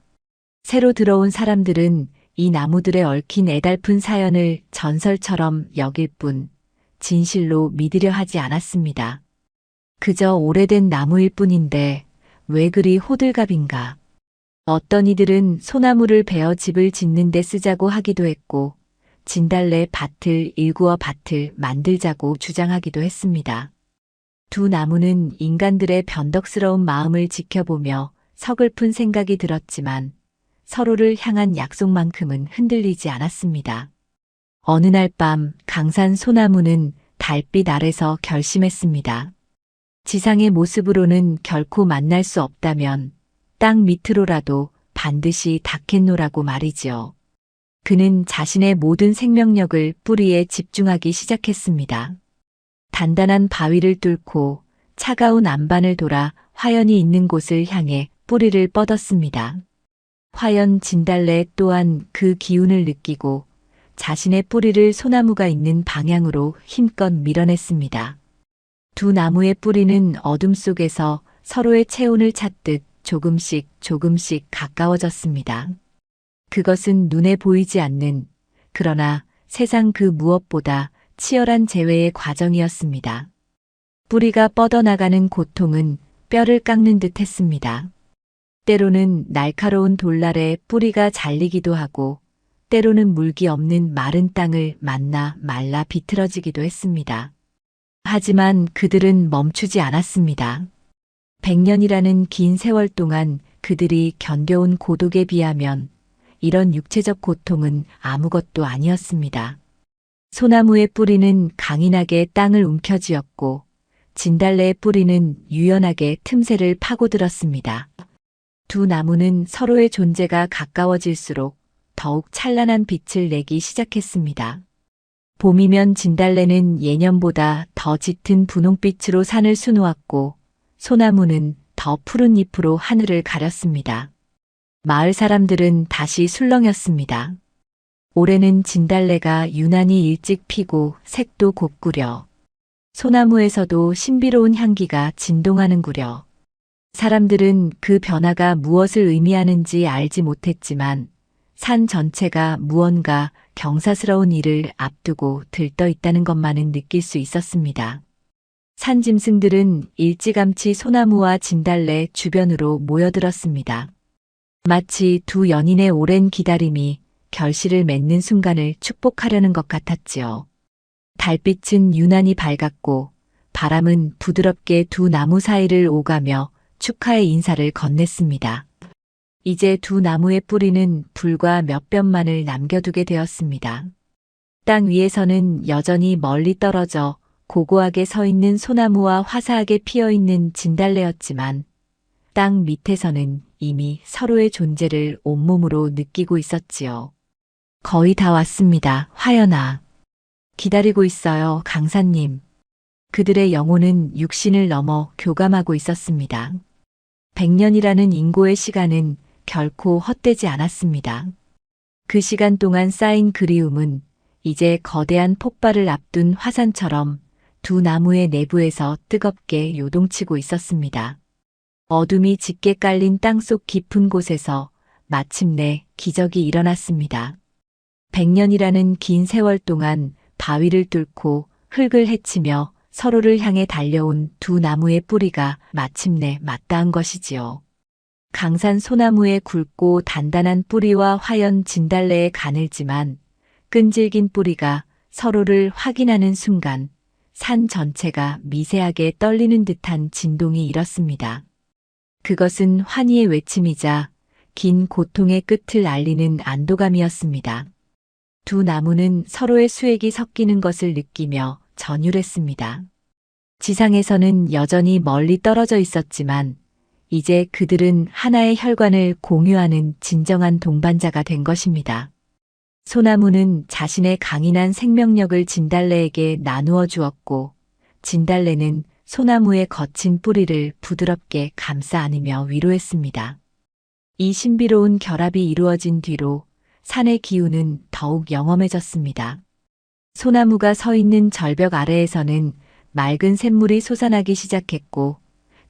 새로 들어온 사람들은 이 나무들에 얽힌 애달픈 사연을 전설처럼 여길 뿐 진실로 믿으려 하지 않았습니다. 그저 오래된 나무일 뿐인데 왜 그리 호들갑인가. 어떤 이들은 소나무를 베어 집을 짓는 데 쓰자고 하기도 했고, 진달래 밭을 일구어 밭을 만들자고 주장하기도 했습니다. 두 나무는 인간들의 변덕스러운 마음을 지켜보며 서글픈 생각이 들었지만 서로를 향한 약속만큼은 흔들리지 않았습니다. 어느 날 밤 강산 소나무는 달빛 아래서 결심했습니다. 지상의 모습으로는 결코 만날 수 없다면 땅 밑으로라도 반드시 닿겠노라고 말이지요. 그는 자신의 모든 생명력을 뿌리에 집중하기 시작했습니다. 단단한 바위를 뚫고 차가운 안반을 돌아 화연이 있는 곳을 향해 뿌리를 뻗었습니다. 화연 진달래 또한 그 기운을 느끼고 자신의 뿌리를 소나무가 있는 방향으로 힘껏 밀어냈습니다. 두 나무의 뿌리는 어둠 속에서 서로의 체온을 찾듯 조금씩 가까워졌습니다. 그것은 눈에 보이지 않는, 그러나 세상 그 무엇보다 치열한 재회의 과정이었습니다. 뿌리가 뻗어나가는 고통은 뼈를 깎는 듯 했습니다. 때로는 날카로운 돌날에 뿌리가 잘리기도 하고, 때로는 물기 없는 마른 땅을 만나 말라 비틀어지기도 했습니다. 하지만 그들은 멈추지 않았습니다. 100년이라는 긴 세월 동안 그들이 견뎌온 고독에 비하면 이런 육체적 고통은 아무것도 아니었습니다. 소나무의 뿌리는 강인하게 땅을 움켜쥐었고 진달래의 뿌리는 유연하게 틈새를 파고들었습니다. 두 나무는 서로의 존재가 가까워질수록 더욱 찬란한 빛을 내기 시작했습니다. 봄이면 진달래는 예년보다 더 짙은 분홍빛으로 산을 수놓았고 소나무는 더 푸른 잎으로 하늘을 가렸습니다. 마을 사람들은 다시 술렁였습니다. 올해는 진달래가 유난히 일찍 피고 색도 곱구려. 소나무에서도 신비로운 향기가 진동하는구려. 사람들은 그 변화가 무엇을 의미하는지 알지 못했지만 산 전체가 무언가 경사스러운 일을 앞두고 들떠 있다는 것만은 느낄 수 있었습니다. 산짐승들은 일찌감치 소나무와 진달래 주변으로 모여들었습니다. 마치 두 연인의 오랜 기다림이 결실을 맺는 순간을 축복하려는 것 같았지요. 달빛은 유난히 밝았고 바람은 부드럽게 두 나무 사이를 오가며 축하의 인사를 건넸습니다. 이제 두 나무의 뿌리는 불과 몇 뼘만을 남겨두게 되었습니다. 땅 위에서는 여전히 멀리 떨어져 고고하게 서 있는 소나무와 화사하게 피어있는 진달래였지만 땅 밑에서는 이미 서로의 존재를 온몸으로 느끼고 있었지요. 거의 다 왔습니다. 화연아. 기다리고 있어요. 강사님. 그들의 영혼은 육신을 넘어 교감하고 있었습니다. 100년이라는 인고의 시간은 결코 헛되지 않았습니다. 그 시간 동안 쌓인 그리움은 이제 거대한 폭발을 앞둔 화산처럼 두 나무의 내부에서 뜨겁게 요동치고 있었습니다. 어둠이 짙게 깔린 땅속 깊은 곳에서 마침내 기적이 일어났습니다. 100년이라는 긴 세월 동안 바위를 뚫고 흙을 헤치며 서로를 향해 달려온 두 나무의 뿌리가 마침내 맞닿은 것이지요. 강산 소나무의 굵고 단단한 뿌리와 화연 진달래의 가늘지만 끈질긴 뿌리가 서로를 확인하는 순간 산 전체가 미세하게 떨리는 듯한 진동이 일었습니다. 그것은 환희의 외침이자 긴 고통의 끝을 알리는 안도감이었습니다. 두 나무는 서로의 수액이 섞이는 것을 느끼며 전율했습니다. 지상에서는 여전히 멀리 떨어져 있었지만 이제 그들은 하나의 혈관을 공유하는 진정한 동반자가 된 것입니다. 소나무는 자신의 강인한 생명력을 진달래에게 나누어 주었고, 진달래는 소나무의 거친 뿌리를 부드럽게 감싸 안으며 위로했습니다. 이 신비로운 결합이 이루어진 뒤로 산의 기운은 더욱 영험해졌습니다. 소나무가 서 있는 절벽 아래에서는 맑은 샘물이 솟아나기 시작했고,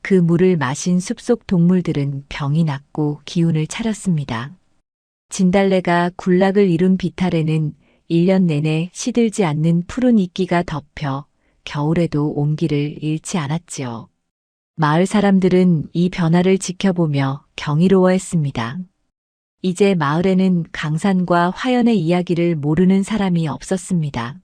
그 물을 마신 숲속 동물들은 병이 낫고 기운을 차렸습니다. 진달래가 군락을 이룬 비탈에는 1년 내내 시들지 않는 푸른 이끼가 덮여 겨울에도 온기를 잃지 않았지요. 마을 사람들은 이 변화를 지켜보며 경이로워했습니다. 이제 마을에는 강산과 화연의 이야기를 모르는 사람이 없었습니다.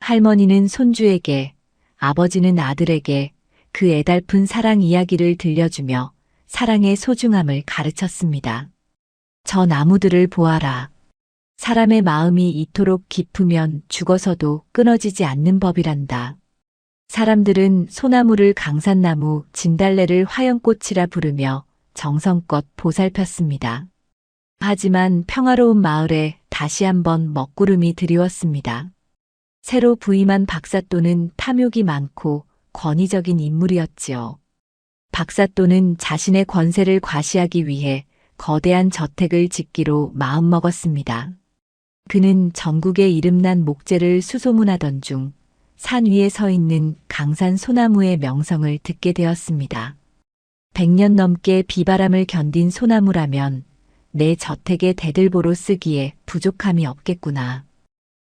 할머니는 손주에게, 아버지는 아들에게 그 애달픈 사랑 이야기를 들려주며 사랑의 소중함을 가르쳤습니다. 저 나무들을 보아라. 사람의 마음이 이토록 깊으면 죽어서도 끊어지지 않는 법이란다. 사람들은 소나무를 강산나무, 진달래를 화연꽃이라 부르며 정성껏 보살폈습니다. 하지만 평화로운 마을에 다시 한번 먹구름이 드리웠습니다. 새로 부임한 박사또는 탐욕이 많고 권위적인 인물이었지요. 박사또는 자신의 권세를 과시하기 위해 거대한 저택을 짓기로 마음먹었습니다. 그는 전국에 이름난 목재를 수소문하던 중 산 위에 서 있는 강산 소나무의 명성을 듣게 되었습니다. 100년 넘게 비바람을 견딘 소나무라면 내 저택의 대들보로 쓰기에 부족함이 없겠구나.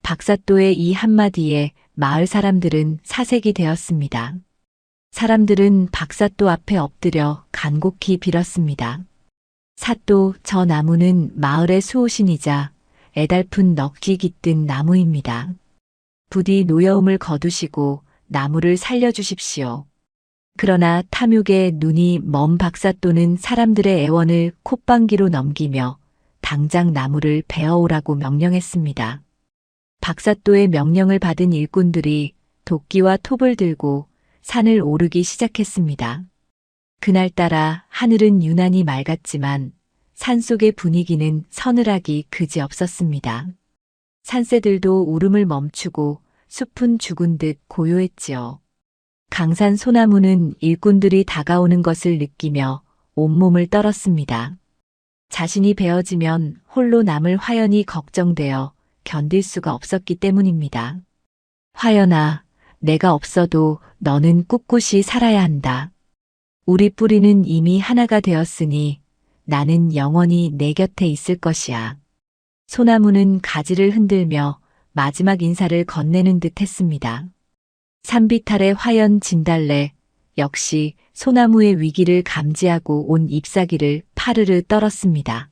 박사또의 이 한마디에 마을 사람들은 사색이 되었습니다. 사람들은 박사또 앞에 엎드려 간곡히 빌었습니다. 사또, 저 나무는 마을의 수호신이자 애달픈 넋이 깃든 나무입니다. 부디 노여움을 거두시고 나무를 살려주십시오. 그러나 탐욕에 눈이 먼 박사또는 사람들의 애원을 콧방귀로 넘기며 당장 나무를 베어오라고 명령했습니다. 박사또의 명령을 받은 일꾼들이 도끼와 톱을 들고 산을 오르기 시작했습니다. 그날따라 하늘은 유난히 맑았지만 산속의 분위기는 서늘하기 그지없었습니다. 산새들도 울음을 멈추고 숲은 죽은 듯 고요했지요. 강산 소나무는 일꾼들이 다가오는 것을 느끼며 온몸을 떨었습니다. 자신이 베어지면 홀로 남을 화연이 걱정되어 견딜 수가 없었기 때문입니다. 화연아, 내가 없어도 너는 꿋꿋이 살아야 한다. 우리 뿌리는 이미 하나가 되었으니 나는 영원히 내 곁에 있을 것이야. 소나무는 가지를 흔들며 마지막 인사를 건네는 듯 했습니다. 산비탈의 화연 진달래 역시 소나무의 위기를 감지하고 온 잎사귀를 파르르 떨었습니다.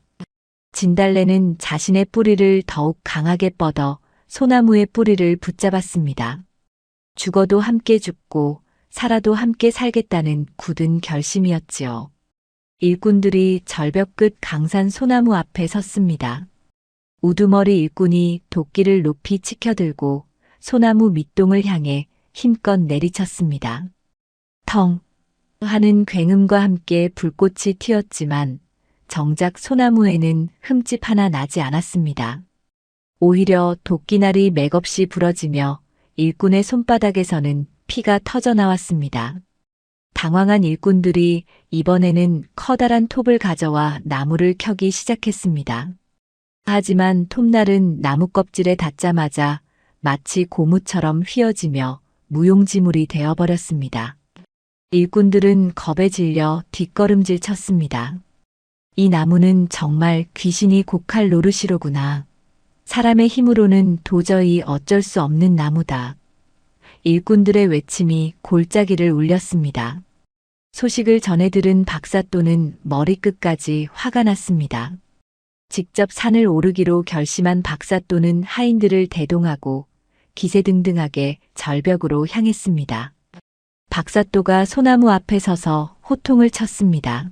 진달래는 자신의 뿌리를 더욱 강하게 뻗어 소나무의 뿌리를 붙잡았습니다. 죽어도 함께 죽고 살아도 함께 살겠다는 굳은 결심이었지요. 일꾼들이 절벽 끝 강산 소나무 앞에 섰습니다. 우두머리 일꾼이 도끼를 높이 치켜들고 소나무 밑동을 향해 힘껏 내리쳤습니다. 텅 하는 굉음과 함께 불꽃이 튀었지만 정작 소나무에는 흠집 하나 나지 않았습니다. 오히려 도끼날이 맥없이 부러지며 일꾼의 손바닥에서는 피가 터져나왔습니다. 당황한 일꾼들이 이번에는 커다란 톱을 가져와 나무를 켜기 시작했습니다. 하지만 톱날은 나무 껍질에 닿자마자 마치 고무처럼 휘어지며 무용지물이 되어버렸습니다. 일꾼들은 겁에 질려 뒷걸음질 쳤습니다. 이 나무는 정말 귀신이 곡할 노릇이로구나. 사람의 힘으로는 도저히 어쩔 수 없는 나무다. 일꾼들의 외침이 골짜기를 울렸습니다. 소식을 전해 들은 박사또는 머리끝까지 화가 났습니다. 직접 산을 오르기로 결심한 박사또는 하인들을 대동하고 기세등등하게 절벽으로 향했습니다. 박사또가 소나무 앞에 서서 호통을 쳤습니다.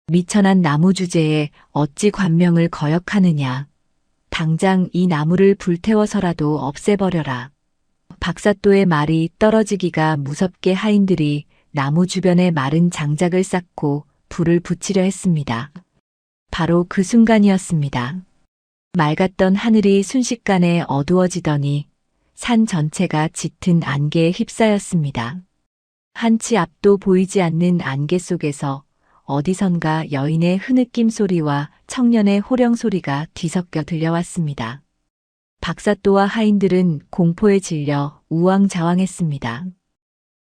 미천한 나무 주제에 어찌 관명을 거역하느냐. 당장 이 나무를 불태워서라도 없애버려라. 박사또의 말이 떨어지기가 무섭게 하인들이 나무 주변에 마른 장작을 쌓고 불을 붙이려 했습니다. 바로 그 순간이었습니다. 맑았던 하늘이 순식간에 어두워지더니 산 전체가 짙은 안개에 휩싸였습니다. 한치 앞도 보이지 않는 안개 속에서 어디선가 여인의 흐느낌 소리와 청년의 호령 소리가 뒤섞여 들려왔습니다. 박사또와 하인들은 공포에 질려 우왕좌왕했습니다.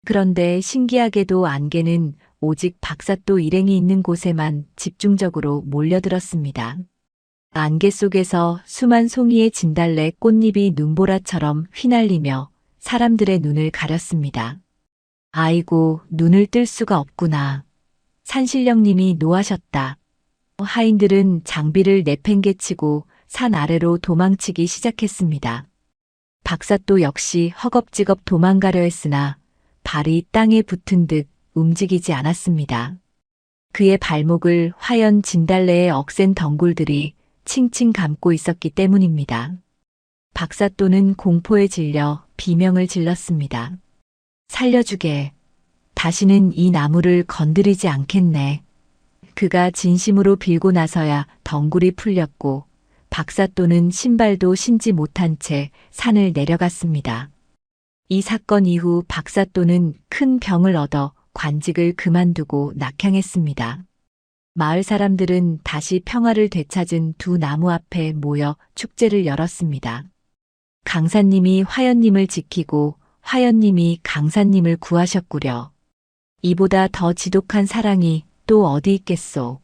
그런데 신기하게도 안개는 오직 박사또 일행이 있는 곳에만 집중적으로 몰려들었습니다. 안개 속에서 수만 송이의 진달래 꽃잎이 눈보라처럼 휘날리며 사람들의 눈을 가렸습니다. 아이고, 눈을 뜰 수가 없구나. 산신령님이 노하셨다. 하인들은 장비를 내팽개치고 산 아래로 도망치기 시작했습니다. 박사또 역시 허겁지겁 도망가려 했으나 발이 땅에 붙은 듯 움직이지 않았습니다. 그의 발목을 화연 진달래의 억센 덩굴들이 칭칭 감고 있었기 때문입니다. 박사또는 공포에 질려 비명을 질렀습니다. 살려주게. 다시는 이 나무를 건드리지 않겠네. 그가 진심으로 빌고 나서야 덩굴이 풀렸고 박사또는 신발도 신지 못한 채 산을 내려갔습니다. 이 사건 이후 박사또는 큰 병을 얻어 관직을 그만두고 낙향했습니다. 마을 사람들은 다시 평화를 되찾은 두 나무 앞에 모여 축제를 열었습니다. 강사님이 화연님을 지키고 화연님이 강사님을 구하셨구려. 이보다 더 지독한 사랑이 또 어디 있겠소.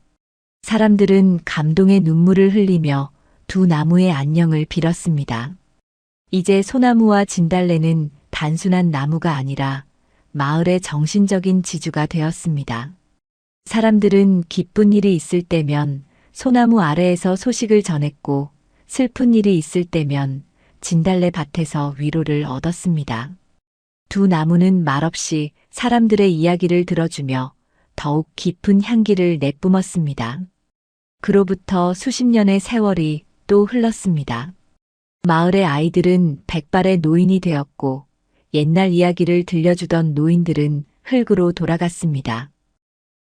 사람들은 감동의 눈물을 흘리며 두 나무의 안녕을 빌었습니다. 이제 소나무와 진달래는 단순한 나무가 아니라 마을의 정신적인 지주가 되었습니다. 사람들은 기쁜 일이 있을 때면 소나무 아래에서 소식을 전했고 슬픈 일이 있을 때면 진달래 밭에서 위로를 얻었습니다. 두 나무는 말없이 사람들의 이야기를 들어주며 더욱 깊은 향기를 내뿜었습니다. 그로부터 수십 년의 세월이 또 흘렀습니다. 마을의 아이들은 백발의 노인이 되었고 옛날 이야기를 들려주던 노인들은 흙으로 돌아갔습니다.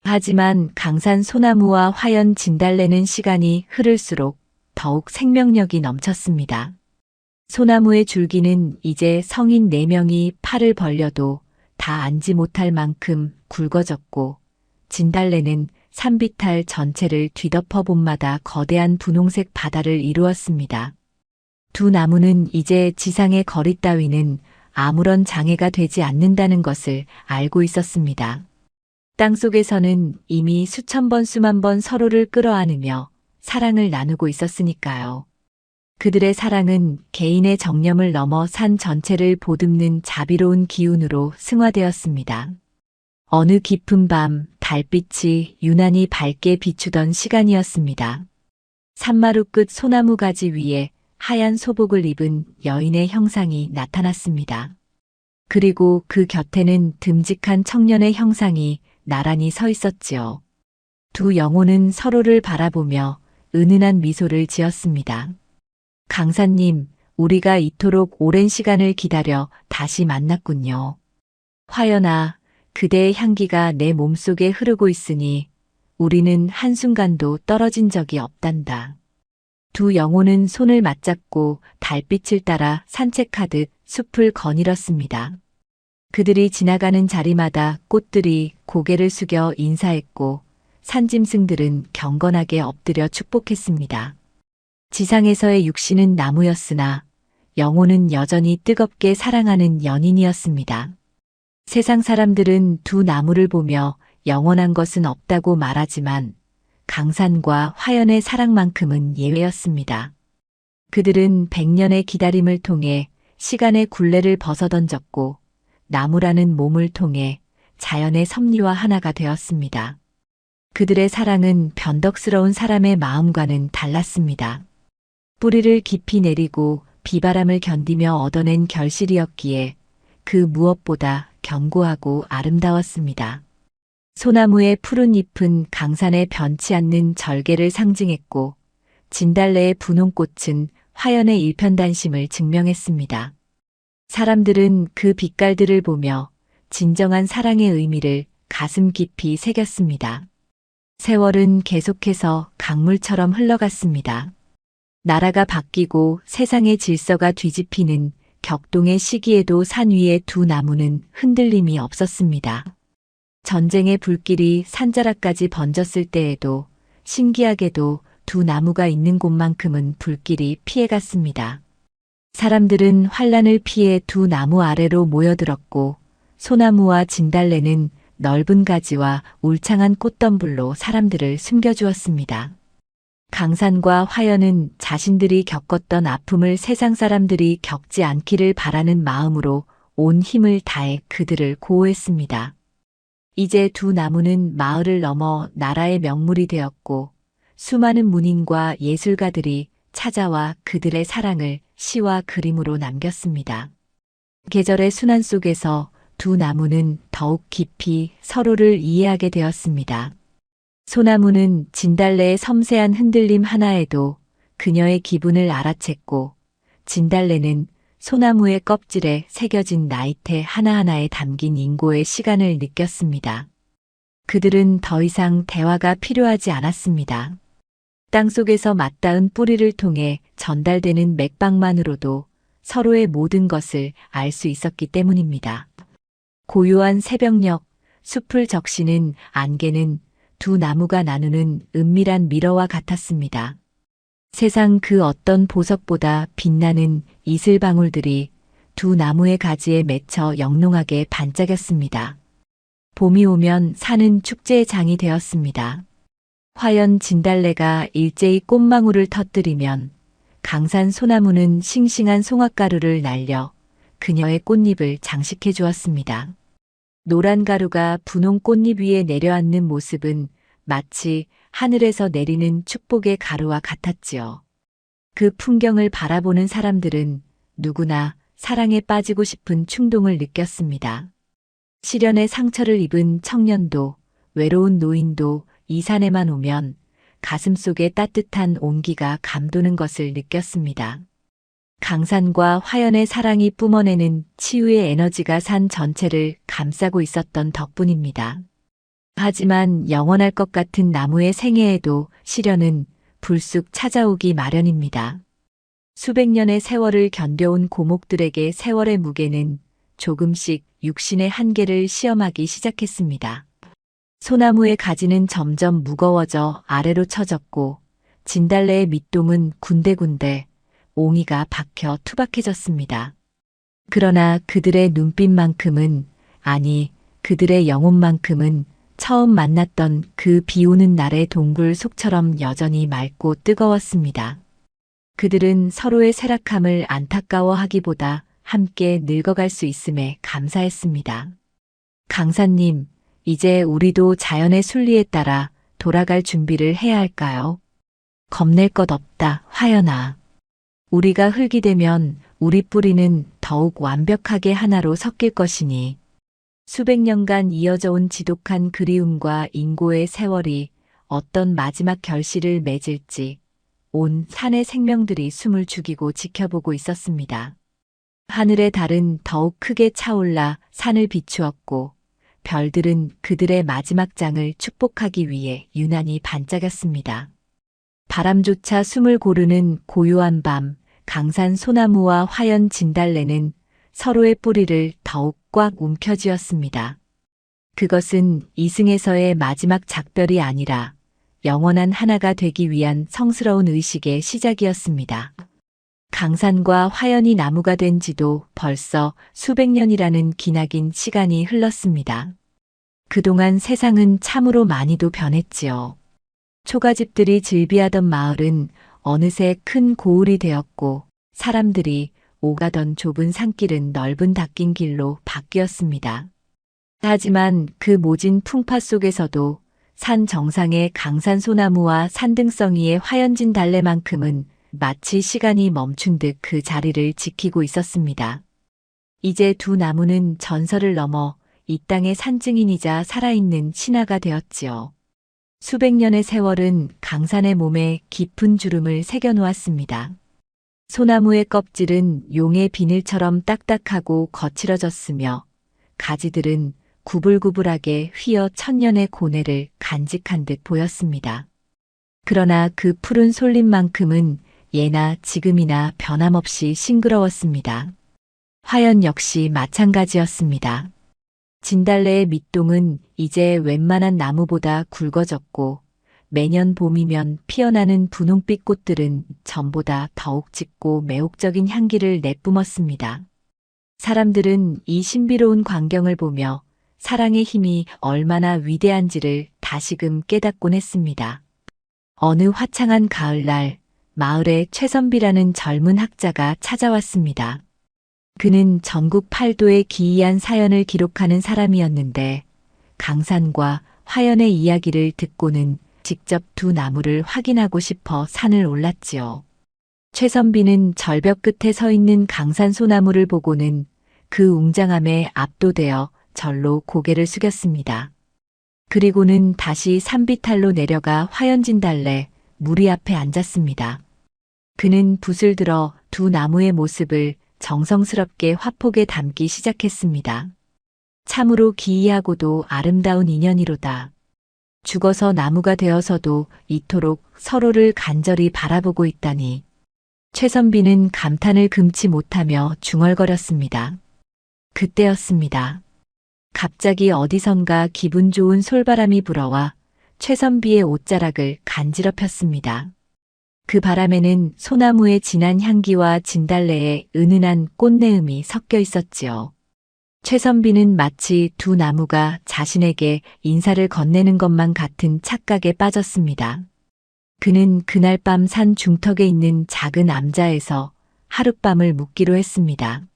하지만 강산 소나무와 화연 진달래는 시간이 흐를수록 더욱 생명력이 넘쳤습니다. 소나무의 줄기는 이제 성인 4명이 팔을 벌려도 다 앉지 못할 만큼 굵어졌고 진달래는 산비탈 전체를 뒤덮어 봄마다 거대한 분홍색 바다를 이루었습니다. 두 나무는 이제 지상의 거리 따위는 아무런 장애가 되지 않는다는 것을 알고 있었습니다. 땅속에서는 이미 수천 번 수만 번 서로를 끌어안으며 사랑을 나누고 있었으니까요. 그들의 사랑은 개인의 정념을 넘어 산 전체를 보듬는 자비로운 기운으로 승화되었습니다. 어느 깊은 밤 달빛이 유난히 밝게 비추던 시간이었습니다. 산마루 끝 소나무 가지 위에 하얀 소복을 입은 여인의 형상이 나타났습니다. 그리고 그 곁에는 듬직한 청년의 형상이 나란히 서 있었지요. 두 영혼은 서로를 바라보며 은은한 미소를 지었습니다. 강사님, 우리가 이토록 오랜 시간을 기다려 다시 만났군요. 화연아, 그대의 향기가 내 몸속에 흐르고 있으니 우리는 한순간도 떨어진 적이 없단다. 두 영혼은 손을 맞잡고 달빛을 따라 산책하듯 숲을 거닐었습니다. 그들이 지나가는 자리마다 꽃들이 고개를 숙여 인사했고 산짐승들은 경건하게 엎드려 축복했습니다. 지상에서의 육신은 나무였으나 영혼은 여전히 뜨겁게 사랑하는 연인이었습니다. 세상 사람들은 두 나무를 보며 영원한 것은 없다고 말하지만 강산과 화연의 사랑만큼은 예외였습니다. 그들은 100년의 기다림을 통해 시간의 굴레를 벗어던졌고 나무라는 몸을 통해 자연의 섭리와 하나가 되었습니다. 그들의 사랑은 변덕스러운 사람의 마음과는 달랐습니다. 뿌리를 깊이 내리고 비바람을 견디며 얻어낸 결실이었기에 그 무엇보다 견고하고 아름다웠습니다. 소나무의 푸른 잎은 강산의 변치 않는 절개를 상징했고 진달래의 분홍꽃은 화연의 일편단심을 증명했습니다. 사람들은 그 빛깔들을 보며 진정한 사랑의 의미를 가슴 깊이 새겼습니다. 세월은 계속해서 강물처럼 흘러갔습니다. 나라가 바뀌고 세상의 질서가 뒤집히는 격동의 시기에도 산 위의 두 나무는 흔들림이 없었습니다. 전쟁의 불길이 산자락까지 번졌을 때에도 신기하게도 두 나무가 있는 곳만큼은 불길이 피해갔습니다. 사람들은 환란을 피해 두 나무 아래로 모여들었고 소나무와 진달래는 넓은 가지와 울창한 꽃덤불로 사람들을 숨겨주었습니다. 강산과 화연은 자신들이 겪었던 아픔을 세상 사람들이 겪지 않기를 바라는 마음으로 온 힘을 다해 그들을 보호했습니다. 이제 두 나무는 마을을 넘어 나라의 명물이 되었고 수많은 문인과 예술가들이 찾아와 그들의 사랑을 시와 그림으로 남겼습니다. 계절의 순환 속에서 두 나무는 더욱 깊이 서로를 이해하게 되었습니다. 소나무는 진달래의 섬세한 흔들림 하나에도 그녀의 기분을 알아챘고 진달래는 소나무의 껍질에 새겨진 나이테 하나하나에 담긴 인고의 시간을 느꼈습니다. 그들은 더 이상 대화가 필요하지 않았습니다. 땅속에서 맞닿은 뿌리를 통해 전달되는 맥박만으로도 서로의 모든 것을 알 수 있었기 때문입니다. 고요한 새벽녘, 숲을 적시는 안개는 두 나무가 나누는 은밀한 미러와 같았습니다. 세상 그 어떤 보석보다 빛나는 이슬방울들이 두 나무의 가지에 맺혀 영롱하게 반짝였습니다. 봄이 오면 산은 축제의 장이 되었습니다. 화연 진달래가 일제히 꽃망울을 터뜨리면 강산 소나무는 싱싱한 송화가루를 날려 그녀의 꽃잎을 장식해 주었습니다. 노란 가루가 분홍 꽃잎 위에 내려앉는 모습은 마치 하늘에서 내리는 축복의 가루와 같았지요. 그 풍경을 바라보는 사람들은 누구나 사랑에 빠지고 싶은 충동을 느꼈습니다. 시련의 상처를 입은 청년도, 외로운 노인도 이 산에만 오면 가슴속에 따뜻한 온기가 감도는 것을 느꼈습니다. 강산과 화연의 사랑이 뿜어내는 치유의 에너지가 산 전체를 감싸고 있었던 덕분입니다. 하지만 영원할 것 같은 나무의 생애에도 시련은 불쑥 찾아오기 마련입니다. 수백 년의 세월을 견뎌온 고목들에게 세월의 무게는 조금씩 육신의 한계를 시험하기 시작했습니다. 소나무의 가지는 점점 무거워져 아래로 처졌고 진달래의 밑동은 군데군데 옹이가 박혀 투박해졌습니다. 그러나 그들의 눈빛만큼은, 아니 그들의 영혼만큼은 처음 만났던 그 비오는 날의 동굴 속처럼 여전히 맑고 뜨거웠습니다. 그들은 서로의 쇠락함을 안타까워하기보다 함께 늙어갈 수 있음에 감사했습니다. 강사님, 이제 우리도 자연의 순리에 따라 돌아갈 준비를 해야 할까요? 겁낼 것 없다, 화연아. 우리가 흙이 되면 우리 뿌리는 더욱 완벽하게 하나로 섞일 것이니 수백 년간 이어져 온 지독한 그리움과 인고의 세월이 어떤 마지막 결실을 맺을지 온 산의 생명들이 숨을 죽이고 지켜보고 있었습니다. 하늘의 달은 더욱 크게 차올라 산을 비추었고 별들은 그들의 마지막 장을 축복하기 위해 유난히 반짝였습니다. 바람조차 숨을 고르는 고요한 밤, 강산 소나무와 화연 진달래는 서로의 뿌리를 더욱 꽉 움켜쥐었습니다. 그것은 이승에서의 마지막 작별이 아니라 영원한 하나가 되기 위한 성스러운 의식의 시작이었습니다. 강산과 화연이 나무가 된 지도 벌써 수백 년이라는 기나긴 시간이 흘렀습니다. 그동안 세상은 참으로 많이도 변했지요. 초가집들이 즐비하던 마을은 어느새 큰 고을이 되었고 사람들이 오가던 좁은 산길은 넓은 닫힌 길로 바뀌었습니다. 하지만 그 모진 풍파 속에서도 산 정상의 강산 소나무와 산등성이의 화연진 달래만큼은 마치 시간이 멈춘 듯 그 자리를 지키고 있었습니다. 이제 두 나무는 전설을 넘어 이 땅의 산증인이자 살아있는 신화가 되었지요. 수백 년의 세월은 강산의 몸에 깊은 주름을 새겨놓았습니다. 소나무의 껍질은 용의 비늘처럼 딱딱하고 거칠어졌으며 가지들은 구불구불하게 휘어 천년의 고뇌를 간직한 듯 보였습니다. 그러나 그 푸른 솔잎만큼은 예나 지금이나 변함없이 싱그러웠습니다. 화연 역시 마찬가지였습니다. 진달래의 밑동은 이제 웬만한 나무보다 굵어졌고 매년 봄이면 피어나는 분홍빛 꽃들은 전보다 더욱 짙고 매혹적인 향기를 내뿜었습니다. 사람들은 이 신비로운 광경을 보며 사랑의 힘이 얼마나 위대한지를 다시금 깨닫곤 했습니다. 어느 화창한 가을날 마을에 최선비라는 젊은 학자가 찾아왔습니다. 그는 전국 8도의 기이한 사연을 기록하는 사람이었는데 강산과 화연의 이야기를 듣고는 직접 두 나무를 확인하고 싶어 산을 올랐지요. 최선비는 절벽 끝에 서 있는 강산 소나무를 보고는 그 웅장함에 압도되어 절로 고개를 숙였습니다. 그리고는 다시 산비탈로 내려가 화연진달래 무리 앞에 앉았습니다. 그는 붓을 들어 두 나무의 모습을 정성스럽게 화폭에 담기 시작했습니다. 참으로 기이하고도 아름다운 인연이로다. 죽어서 나무가 되어서도 이토록 서로를 간절히 바라보고 있다니. 최선비는 감탄을 금치 못하며 중얼거렸습니다. 그때였습니다. 갑자기 어디선가 기분 좋은 솔바람이 불어와 최선비의 옷자락을 간지럽혔습니다. 그 바람에는 소나무의 진한 향기와 진달래의 은은한 꽃내음이 섞여 있었지요. 최선비는 마치 두 나무가 자신에게 인사를 건네는 것만 같은 착각에 빠졌습니다. 그는 그날 밤 산 중턱에 있는 작은 암자에서 하룻밤을 묵기로 했습니다.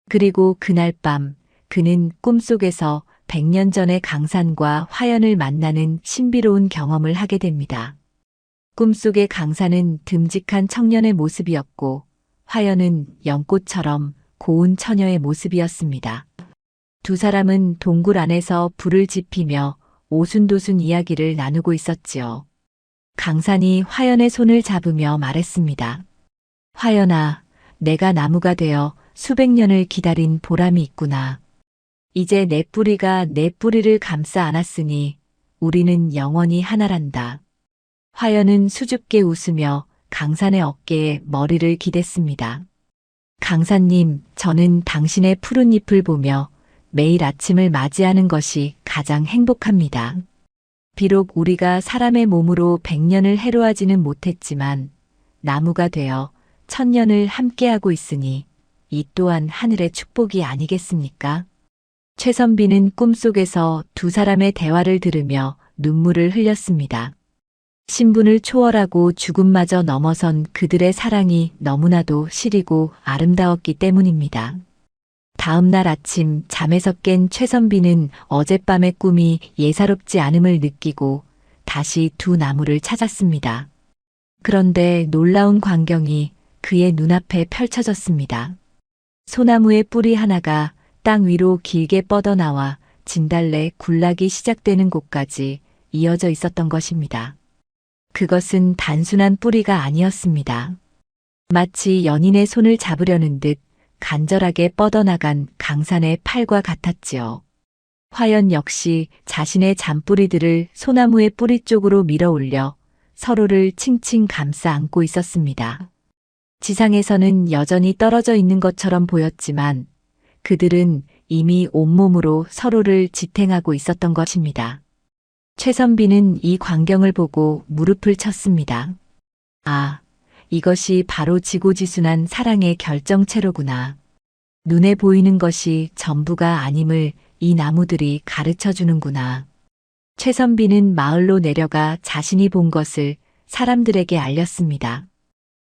그리고 그날 밤 그는 꿈속에서 100년 전의 강산과 화연을 만나는 신비로운 경험을 하게 됩니다. 꿈속의 강산은 듬직한 청년의 모습이었고 화연은 연꽃처럼 고운 처녀의 모습이었습니다. 두 사람은 동굴 안에서 불을 지피며 오순도순 이야기를 나누고 있었지요. 강산이 화연의 손을 잡으며 말했습니다. 화연아, 내가 나무가 되어 수백 년을 기다린 보람이 있구나. 이제 내 뿌리가 내 뿌리를 감싸 안았으니 우리는 영원히 하나란다. 화연은 수줍게 웃으며 강산의 어깨에 머리를 기댔습니다. 강산님, 저는 당신의 푸른 잎을 보며 매일 아침을 맞이하는 것이 가장 행복합니다. 비록 우리가 사람의 몸으로 100년을 해로하지는 못했지만 나무가 되어 1000년을 함께하고 있으니 이 또한 하늘의 축복이 아니겠습니까? 최선비는 꿈속에서 두 사람의 대화를 들으며 눈물을 흘렸습니다. 신분을 초월하고 죽음마저 넘어선 그들의 사랑이 너무나도 시리고 아름다웠기 때문입니다. 다음 날 아침 잠에서 깬 최선비는 어젯밤의 꿈이 예사롭지 않음을 느끼고 다시 두 나무를 찾았습니다. 그런데 놀라운 광경이 그의 눈앞에 펼쳐졌습니다. 소나무의 뿌리 하나가 땅 위로 길게 뻗어나와 진달래 군락이 시작되는 곳까지 이어져 있었던 것입니다. 그것은 단순한 뿌리가 아니었습니다. 마치 연인의 손을 잡으려는 듯 간절하게 뻗어나간 강산의 팔과 같았지요. 화연 역시 자신의 잔뿌리들을 소나무의 뿌리 쪽으로 밀어 올려 서로를 칭칭 감싸 안고 있었습니다. 지상에서는 여전히 떨어져 있는 것처럼 보였지만 그들은 이미 온몸으로 서로를 지탱하고 있었던 것입니다. 최선비는 이 광경을 보고 무릎을 쳤습니다. 아, 이것이 바로 지고지순한 사랑의 결정체로구나. 눈에 보이는 것이 전부가 아님을 이 나무들이 가르쳐 주는구나. 최선비는 마을로 내려가 자신이 본 것을 사람들에게 알렸습니다.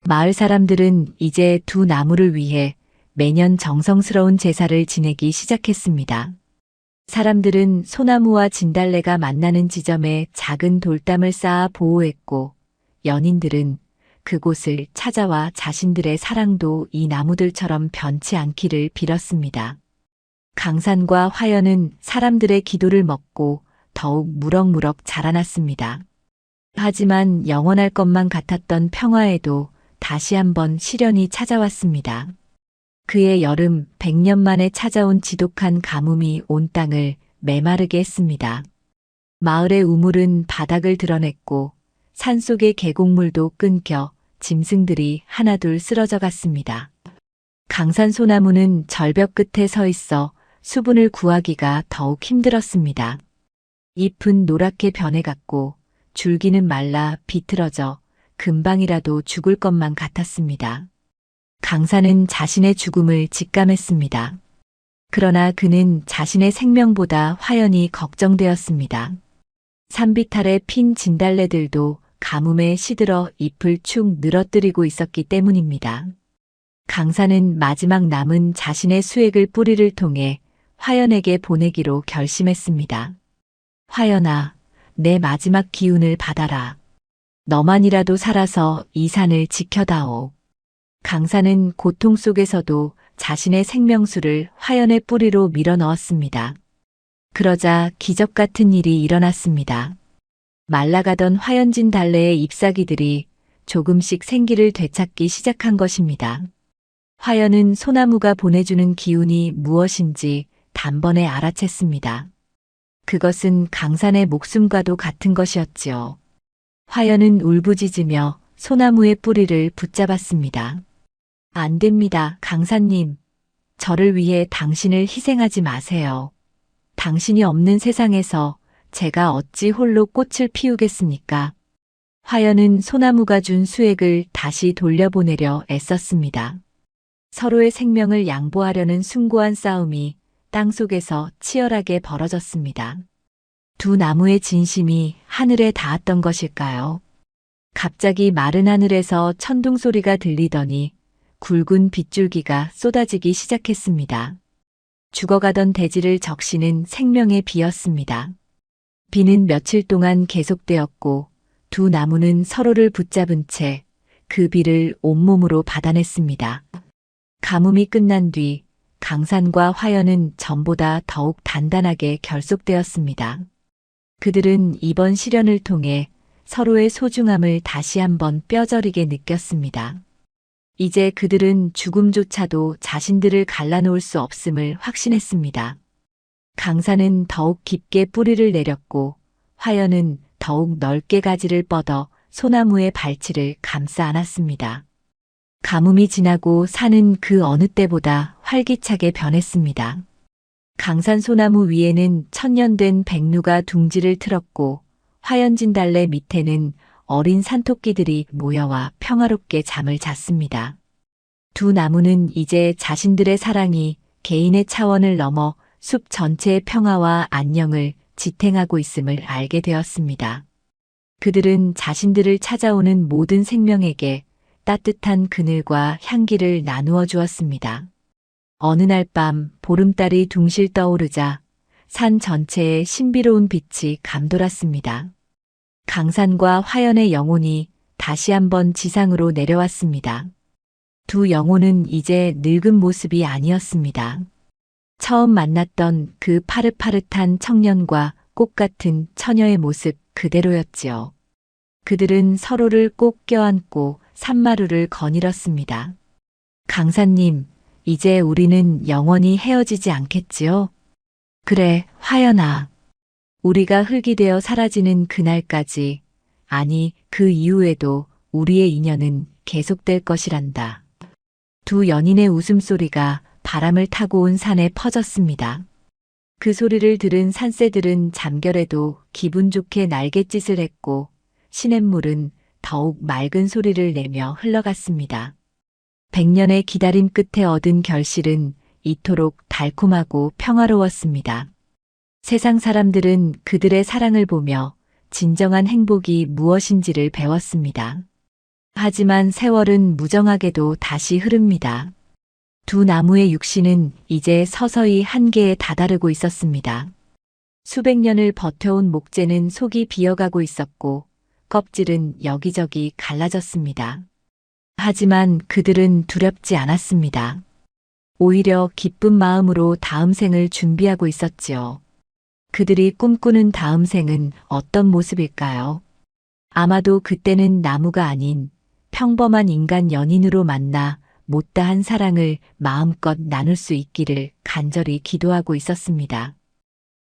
마을 사람들은 이제 두 나무를 위해 매년 정성스러운 제사를 지내기 시작했습니다. 사람들은 소나무와 진달래가 만나는 지점에 작은 돌담을 쌓아 보호했고 연인들은 그곳을 찾아와 자신들의 사랑도 이 나무들처럼 변치 않기를 빌었습니다. 강산과 화연은 사람들의 기도를 먹고 더욱 무럭무럭 자라났습니다. 하지만 영원할 것만 같았던 평화에도 다시 한번 시련이 찾아왔습니다. 그해 여름 100년 만에 찾아온 지독한 가뭄이 온 땅을 메마르게 했습니다. 마을의 우물은 바닥을 드러냈고 산속의 계곡물도 끊겨 짐승들이 하나둘 쓰러져 갔습니다. 강산 소나무는 절벽 끝에 서 있어 수분을 구하기가 더욱 힘들었습니다. 잎은 노랗게 변해갔고 줄기는 말라 비틀어져 금방이라도 죽을 것만 같았습니다. 강산은 자신의 죽음을 직감했습니다. 그러나 그는 자신의 생명보다 화연이 걱정되었습니다. 산비탈에 핀 진달래들도 가뭄에 시들어 잎을 축 늘어뜨리고 있었기 때문입니다. 강산은 마지막 남은 자신의 수액을 뿌리를 통해 화연에게 보내기로 결심했습니다. 화연아, 내 마지막 기운을 받아라. 너만이라도 살아서 이 산을 지켜다오. 강산은 고통 속에서도 자신의 생명수를 화연의 뿌리로 밀어 넣었습니다. 그러자 기적 같은 일이 일어났습니다. 말라가던 화연진 달래의 잎사귀들이 조금씩 생기를 되찾기 시작한 것입니다. 화연은 소나무가 보내주는 기운이 무엇인지 단번에 알아챘습니다. 그것은 강산의 목숨과도 같은 것이었지요. 화연은 울부짖으며 소나무의 뿌리를 붙잡았습니다. 안 됩니다, 강산님. 저를 위해 당신을 희생하지 마세요. 당신이 없는 세상에서 제가 어찌 홀로 꽃을 피우겠습니까? 화연은 소나무가 준 수액을 다시 돌려보내려 애썼습니다. 서로의 생명을 양보하려는 숭고한 싸움이 땅속에서 치열하게 벌어졌습니다. 두 나무의 진심이 하늘에 닿았던 것일까요? 갑자기 마른 하늘에서 천둥 소리가 들리더니 굵은 빗줄기가 쏟아지기 시작했습니다. 죽어가던 대지를 적시는 생명의 비였습니다. 비는 며칠 동안 계속되었고 두 나무는 서로를 붙잡은 채 그 비를 온몸으로 받아냈습니다. 가뭄이 끝난 뒤 강산과 화연은 전보다 더욱 단단하게 결속되었습니다. 그들은 이번 시련을 통해 서로의 소중함을 다시 한번 뼈저리게 느꼈습니다. 이제 그들은 죽음조차도 자신들을 갈라놓을 수 없음을 확신했습니다. 강산은 더욱 깊게 뿌리를 내렸고 화연은 더욱 넓게 가지를 뻗어 소나무의 발치를 감싸 안았습니다. 가뭄이 지나고 산은 그 어느 때보다 활기차게 변했습니다. 강산 소나무 위에는 천년된 백루가 둥지를 틀었고 화연진달래 밑에는 어린 산토끼들이 모여와 평화롭게 잠을 잤습니다. 두 나무는 이제 자신들의 사랑이 개인의 차원을 넘어 숲 전체의 평화와 안녕을 지탱하고 있음을 알게 되었습니다. 그들은 자신들을 찾아오는 모든 생명에게 따뜻한 그늘과 향기를 나누어 주었습니다. 어느 날 밤 보름달이 둥실 떠오르자 산 전체에 신비로운 빛이 감돌았습니다. 강산과 화연의 영혼이 다시 한번 지상으로 내려왔습니다. 두 영혼은 이제 늙은 모습이 아니었습니다. 처음 만났던 그 파릇파릇한 청년과 꽃 같은 처녀의 모습 그대로였지요. 그들은 서로를 꼭 껴안고 산마루를 거닐었습니다. 강산님, 이제 우리는 영원히 헤어지지 않겠지요? 그래, 화연아. 우리가 흙이 되어 사라지는 그날까지, 아니 그 이후에도 우리의 인연은 계속될 것이란다. 두 연인의 웃음소리가 바람을 타고 온 산에 퍼졌습니다. 그 소리를 들은 산새들은 잠결에도 기분 좋게 날갯짓을 했고 시냇물은 더욱 맑은 소리를 내며 흘러갔습니다. 100년의 기다림 끝에 얻은 결실은 이토록 달콤하고 평화로웠습니다. 세상 사람들은 그들의 사랑을 보며 진정한 행복이 무엇인지를 배웠습니다. 하지만 세월은 무정하게도 다시 흐릅니다. 두 나무의 육신은 이제 서서히 한계에 다다르고 있었습니다. 수백 년을 버텨온 목재는 속이 비어가고 있었고 껍질은 여기저기 갈라졌습니다. 하지만 그들은 두렵지 않았습니다. 오히려 기쁜 마음으로 다음 생을 준비하고 있었지요. 그들이 꿈꾸는 다음 생은 어떤 모습일까요? 아마도 그때는 나무가 아닌 평범한 인간 연인으로 만나 못다한 사랑을 마음껏 나눌 수 있기를 간절히 기도하고 있었습니다.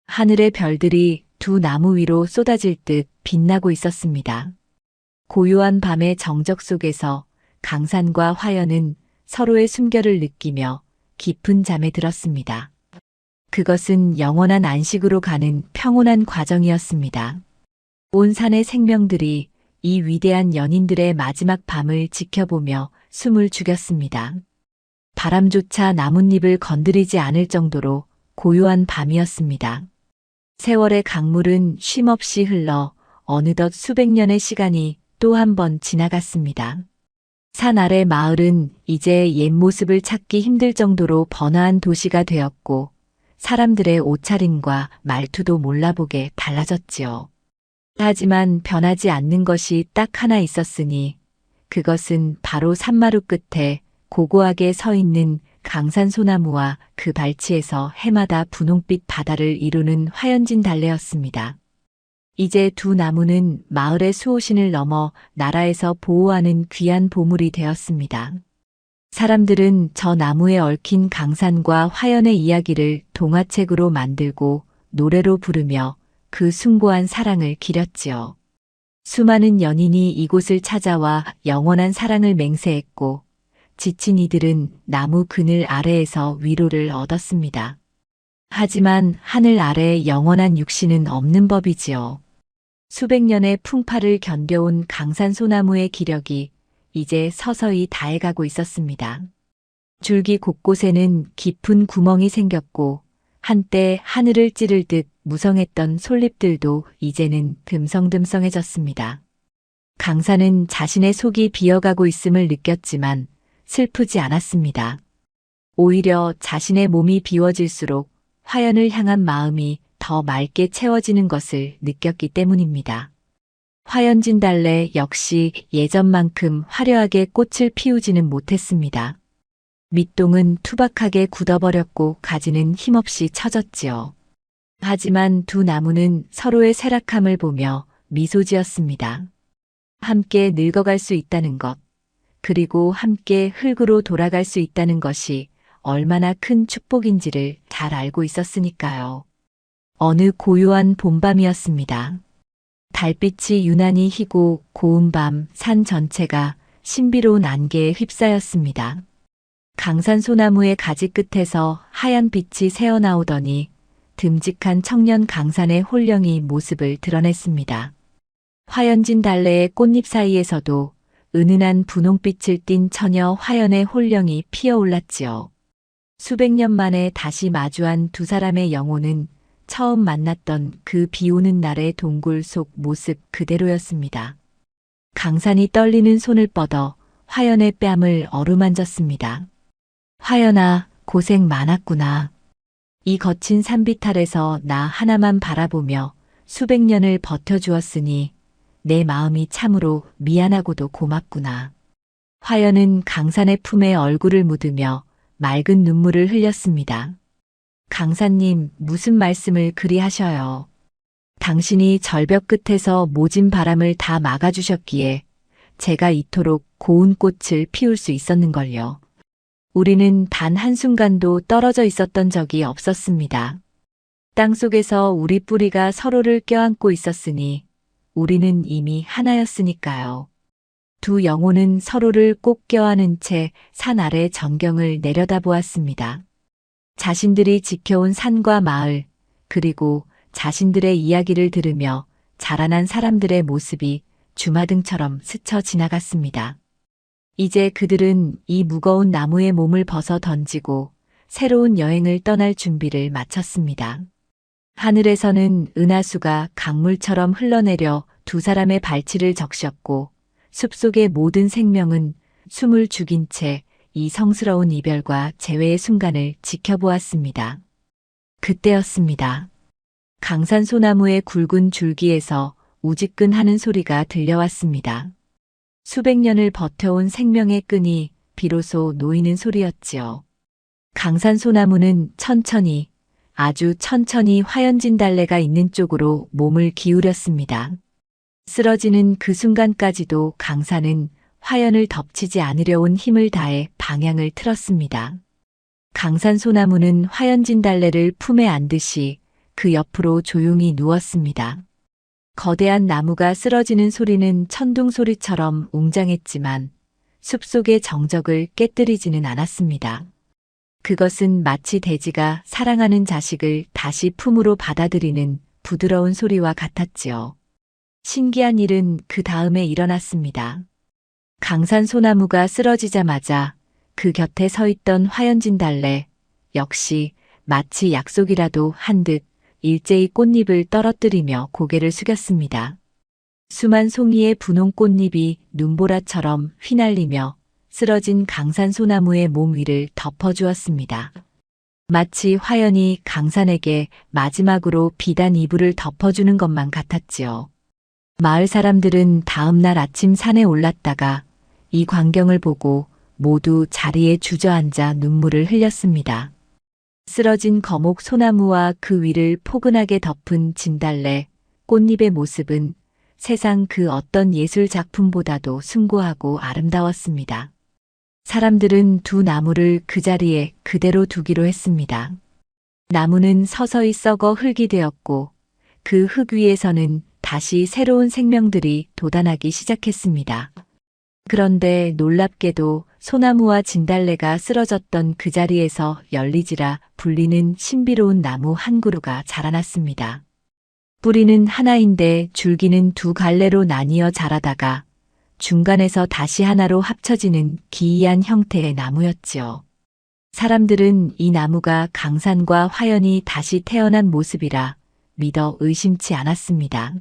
하늘의 별들이 두 나무 위로 쏟아질 듯 빛나고 있었습니다. 고요한 밤의 정적 속에서 강산과 화연은 서로의 숨결을 느끼며 깊은 잠에 들었습니다. 그것은 영원한 안식으로 가는 평온한 과정이었습니다. 온 산의 생명들이 이 위대한 연인들의 마지막 밤을 지켜보며 숨을 죽였습니다. 바람조차 나뭇잎을 건드리지 않을 정도로 고요한 밤이었습니다. 세월의 강물은 쉼없이 흘러 어느덧 수백 년의 시간이 또 한 번 지나갔습니다. 산 아래 마을은 이제 옛 모습을 찾기 힘들 정도로 번화한 도시가 되었고 사람들의 옷차림과 말투도 몰라보게 달라졌지요. 하지만 변하지 않는 것이 딱 하나 있었으니 그것은 바로 산마루 끝에 고고하게 서 있는 강산 소나무와 그 발치에서 해마다 분홍빛 바다를 이루는 화연진 달래였습니다. 이제 두 나무는 마을의 수호신을 넘어 나라에서 보호하는 귀한 보물이 되었습니다. 사람들은 저 나무에 얽힌 강산과 화연의 이야기를 동화책으로 만들고 노래로 부르며 그 숭고한 사랑을 기렸지요. 수많은 연인이 이곳을 찾아와 영원한 사랑을 맹세했고 지친 이들은 나무 그늘 아래에서 위로를 얻었습니다. 하지만 하늘 아래 영원한 육신은 없는 법이지요. 수백 년의 풍파를 견뎌온 강산 소나무의 기력이 이제 서서히 다해가고 있었습니다. 줄기 곳곳에는 깊은 구멍이 생겼고 한때 하늘을 찌를 듯 무성했던 솔잎들도 이제는 듬성듬성해졌습니다. 강산은 자신의 속이 비어가고 있음을 느꼈지만 슬프지 않았습니다. 오히려 자신의 몸이 비워질수록 화연을 향한 마음이 더 맑게 채워지는 것을 느꼈기 때문입니다. 화연진 달래 역시 예전만큼 화려하게 꽃을 피우지는 못했습니다. 밑동은 투박하게 굳어버렸고 가지는 힘없이 처졌지요. 하지만 두 나무는 서로의 쇠락함을 보며 미소 지었습니다. 함께 늙어갈 수 있다는 것, 그리고 함께 흙으로 돌아갈 수 있다는 것이 얼마나 큰 축복인지를 잘 알고 있었으니까요. 어느 고요한 봄밤이었습니다. 달빛이 유난히 희고 고운 밤 산 전체가 신비로운 안개에 휩싸였습니다. 강산 소나무의 가지 끝에서 하얀 빛이 새어나오더니 듬직한 청년 강산의 홀령이 모습을 드러냈습니다. 화연진 달래의 꽃잎 사이에서도 은은한 분홍빛을 띤 처녀 화연의 홀령이 피어올랐지요. 수백 년 만에 다시 마주한 두 사람의 영혼은 처음 만났던 그 비오는 날의 동굴 속 모습 그대로였습니다. 강산이 떨리는 손을 뻗어 화연의 뺨을 어루만졌습니다. 화연아, 고생 많았구나. 이 거친 산비탈에서 나 하나만 바라보며 수백 년을 버텨주었으니 내 마음이 참으로 미안하고도 고맙구나. 화연은 강산의 품에 얼굴을 묻으며 맑은 눈물을 흘렸습니다. 강산님, 무슨 말씀을 그리 하셔요. 당신이 절벽 끝에서 모진 바람을 다 막아주셨기에 제가 이토록 고운 꽃을 피울 수 있었는걸요. 우리는 단 한순간도 떨어져 있었던 적이 없었습니다. 땅속에서 우리 뿌리가 서로를 껴안고 있었으니 우리는 이미 하나였으니까요. 두 영혼은 서로를 꼭 껴안은 채 산 아래 전경을 내려다보았습니다. 자신들이 지켜온 산과 마을, 그리고 자신들의 이야기를 들으며 자라난 사람들의 모습이 주마등처럼 스쳐 지나갔습니다. 이제 그들은 이 무거운 나무의 몸을 벗어 던지고 새로운 여행을 떠날 준비를 마쳤습니다. 하늘에서는 은하수가 강물처럼 흘러내려 두 사람의 발치를 적셨고 숲속의 모든 생명은 숨을 죽인 채 이 성스러운 이별과 재회의 순간을 지켜보았습니다. 그때였습니다. 강산 소나무의 굵은 줄기에서 우지끈 하는 소리가 들려왔습니다. 수백 년을 버텨온 생명의 끈이 비로소 놓이는 소리였지요. 강산소나무는 천천히, 아주 천천히 화연진달래가 있는 쪽으로 몸을 기울였습니다. 쓰러지는 그 순간까지도 강산은 화연을 덮치지 않으려 온 힘을 다해 방향을 틀었습니다. 강산소나무는 화연진달래를 품에 안듯이 그 옆으로 조용히 누웠습니다. 거대한 나무가 쓰러지는 소리는 천둥소리처럼 웅장했지만 숲속의 정적을 깨뜨리지는 않았습니다. 그것은 마치 돼지가 사랑하는 자식을 다시 품으로 받아들이는 부드러운 소리와 같았지요. 신기한 일은 그 다음에 일어났습니다. 강산소나무가 쓰러지자마자 그 곁에 서 있던 화연진달래 역시 마치 약속이라도 한 듯 일제히 꽃잎을 떨어뜨리며 고개를 숙였습니다. 수만 송이의 분홍 꽃잎이 눈보라처럼 휘날리며 쓰러진 강산소나무의 몸 위를 덮어주었습니다. 마치 화연이 강산에게 마지막으로 비단 이불을 덮어주는 것만 같았지요. 마을 사람들은 다음 날 아침 산에 올랐다가 이 광경을 보고 모두 자리에 주저앉아 눈물을 흘렸습니다. 쓰러진 거목 소나무와 그 위를 포근하게 덮은 진달래, 꽃잎의 모습은 세상 그 어떤 예술 작품보다도 숭고하고 아름다웠습니다. 사람들은 두 나무를 그 자리에 그대로 두기로 했습니다. 나무는 서서히 썩어 흙이 되었고 그 흙 위에서는 다시 새로운 생명들이 돋아나기 시작했습니다. 그런데 놀랍게도 소나무와 진달래가 쓰러졌던 그 자리에서 열리지라 불리는 신비로운 나무 한 그루가 자라났습니다. 뿌리는 하나인데 줄기는 두 갈래로 나뉘어 자라다가 중간에서 다시 하나로 합쳐지는 기이한 형태의 나무였지요. 사람들은 이 나무가 강산과 화연이 다시 태어난 모습이라 믿어 의심치 않았습니다.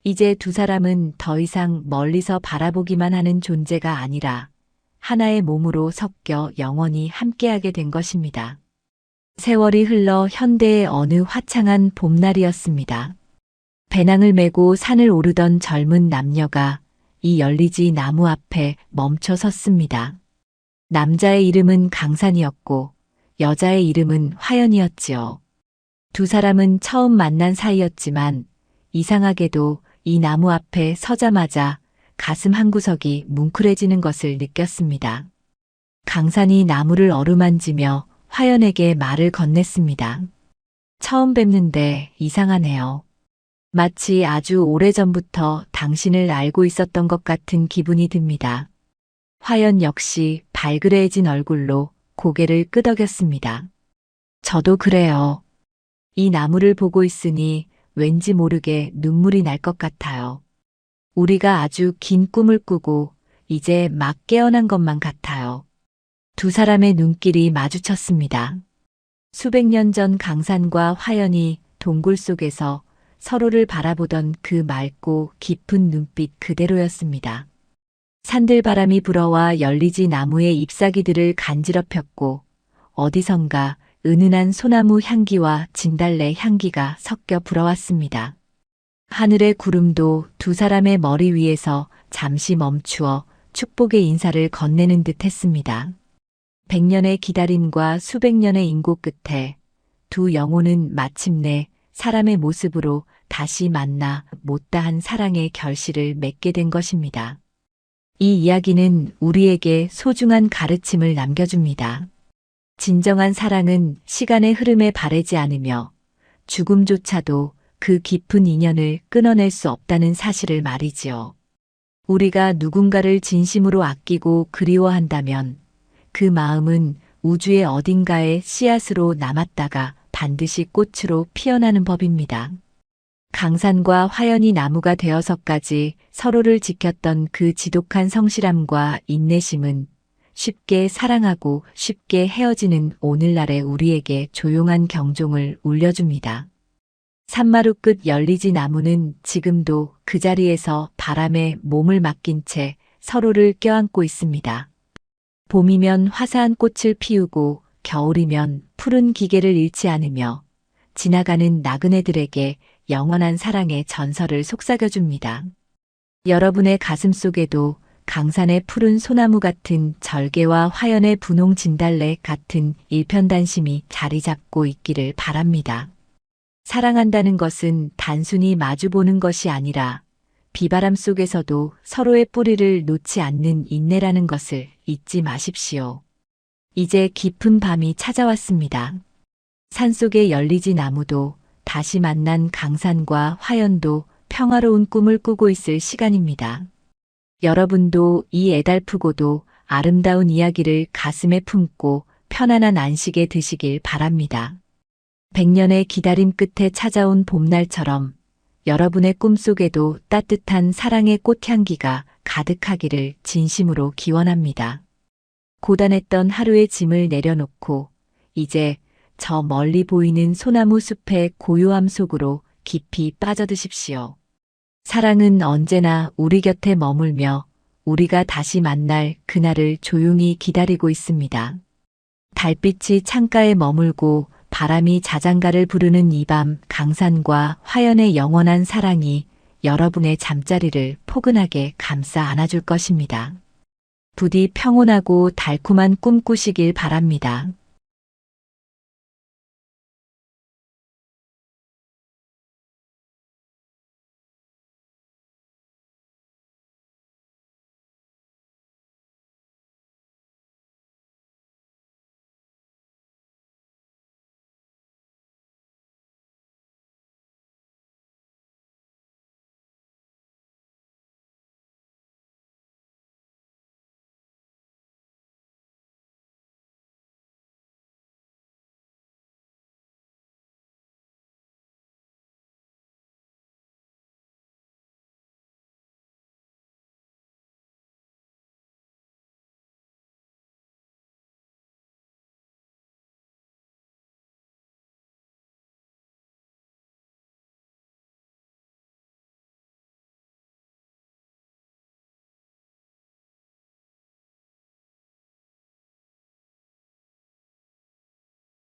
이제 두 사람은 더 이상 멀리서 바라보기만 하는 존재가 아니라 하나의 몸으로 섞여 영원히 함께하게 된 것입니다. 세월이 흘러 현대의 어느 화창한 봄날이었습니다. 배낭을 메고 산을 오르던 젊은 남녀가 이 열리지 나무 앞에 멈춰 섰습니다. 남자의 이름은 강산이었고 여자의 이름은 화연이었지요. 두 사람은 처음 만난 사이였지만 이상하게도 이 나무 앞에 서자마자 가슴 한구석이 뭉클해지는 것을 느꼈습니다. 강산이 나무를 어루만지며 화연에게 말을 건넸습니다. 처음 뵙는데 이상하네요. 마치 아주 오래전부터 당신을 알고 있었던 것 같은 기분이 듭니다. 화연 역시 발그레해진 얼굴로 고개를 끄덕였습니다. 저도 그래요. 이 나무를 보고 있으니 왠지 모르게 눈물이 날 것 같아요. 우리가 아주 긴 꿈을 꾸고 이제 막 깨어난 것만 같아요. 두 사람의 눈길이 마주쳤습니다. 수백 년 전 강산과 화연이 동굴 속에서 서로를 바라보던 그 맑고 깊은 눈빛 그대로였습니다. 산들바람이 불어와 열리지 나무의 잎사귀들을 간지럽혔고 어디선가 은은한 소나무 향기와 진달래 향기가 섞여 불어왔습니다. 하늘의 구름도 두 사람의 머리 위에서 잠시 멈추어 축복의 인사를 건네는 듯 했습니다. 100년의 기다림과 수백 년의 인고 끝에 두 영혼은 마침내 사람의 모습으로 다시 만나 못다한 사랑의 결실을 맺게 된 것입니다. 이 이야기는 우리에게 소중한 가르침을 남겨줍니다. 진정한 사랑은 시간의 흐름에 바래지 않으며 죽음조차도 그 깊은 인연을 끊어낼 수 없다는 사실을 말이지요. 우리가 누군가를 진심으로 아끼고 그리워한다면 그 마음은 우주의 어딘가에 씨앗으로 남았다가 반드시 꽃으로 피어나는 법입니다. 강산과 화연이 나무가 되어서까지 서로를 지켰던 그 지독한 성실함과 인내심은 쉽게 사랑하고 쉽게 헤어지는 오늘날의 우리에게 조용한 경종을 울려줍니다. 산마루 끝 열리지 나무는 지금도 그 자리에서 바람에 몸을 맡긴 채 서로를 껴안고 있습니다. 봄이면 화사한 꽃을 피우고 겨울이면 푸른 기계를 잃지 않으며 지나가는 나그네들에게 영원한 사랑의 전설을 속삭여줍니다. 여러분의 가슴 속에도 강산의 푸른 소나무 같은 절개와 화연의 분홍 진달래 같은 일편단심이 자리 잡고 있기를 바랍니다. 사랑한다는 것은 단순히 마주보는 것이 아니라 비바람 속에서도 서로의 뿌리를 놓지 않는 인내라는 것을 잊지 마십시오. 이제 깊은 밤이 찾아왔습니다. 산속의 열리지 나무도 다시 만난 강산과 화연도 평화로운 꿈을 꾸고 있을 시간입니다. 여러분도 이 애달프고도 아름다운 이야기를 가슴에 품고 편안한 안식에 드시길 바랍니다. 100년의 기다림 끝에 찾아온 봄날처럼 여러분의 꿈속에도 따뜻한 사랑의 꽃향기가 가득하기를 진심으로 기원합니다. 고단했던 하루의 짐을 내려놓고 이제 저 멀리 보이는 소나무 숲의 고요함 속으로 깊이 빠져드십시오. 사랑은 언제나 우리 곁에 머물며 우리가 다시 만날 그날을 조용히 기다리고 있습니다. 달빛이 창가에 머물고 바람이 자장가를 부르는 이 밤, 강산과 화연의 영원한 사랑이 여러분의 잠자리를 포근하게 감싸 안아줄 것입니다. 부디 평온하고 달콤한 꿈 꾸시길 바랍니다.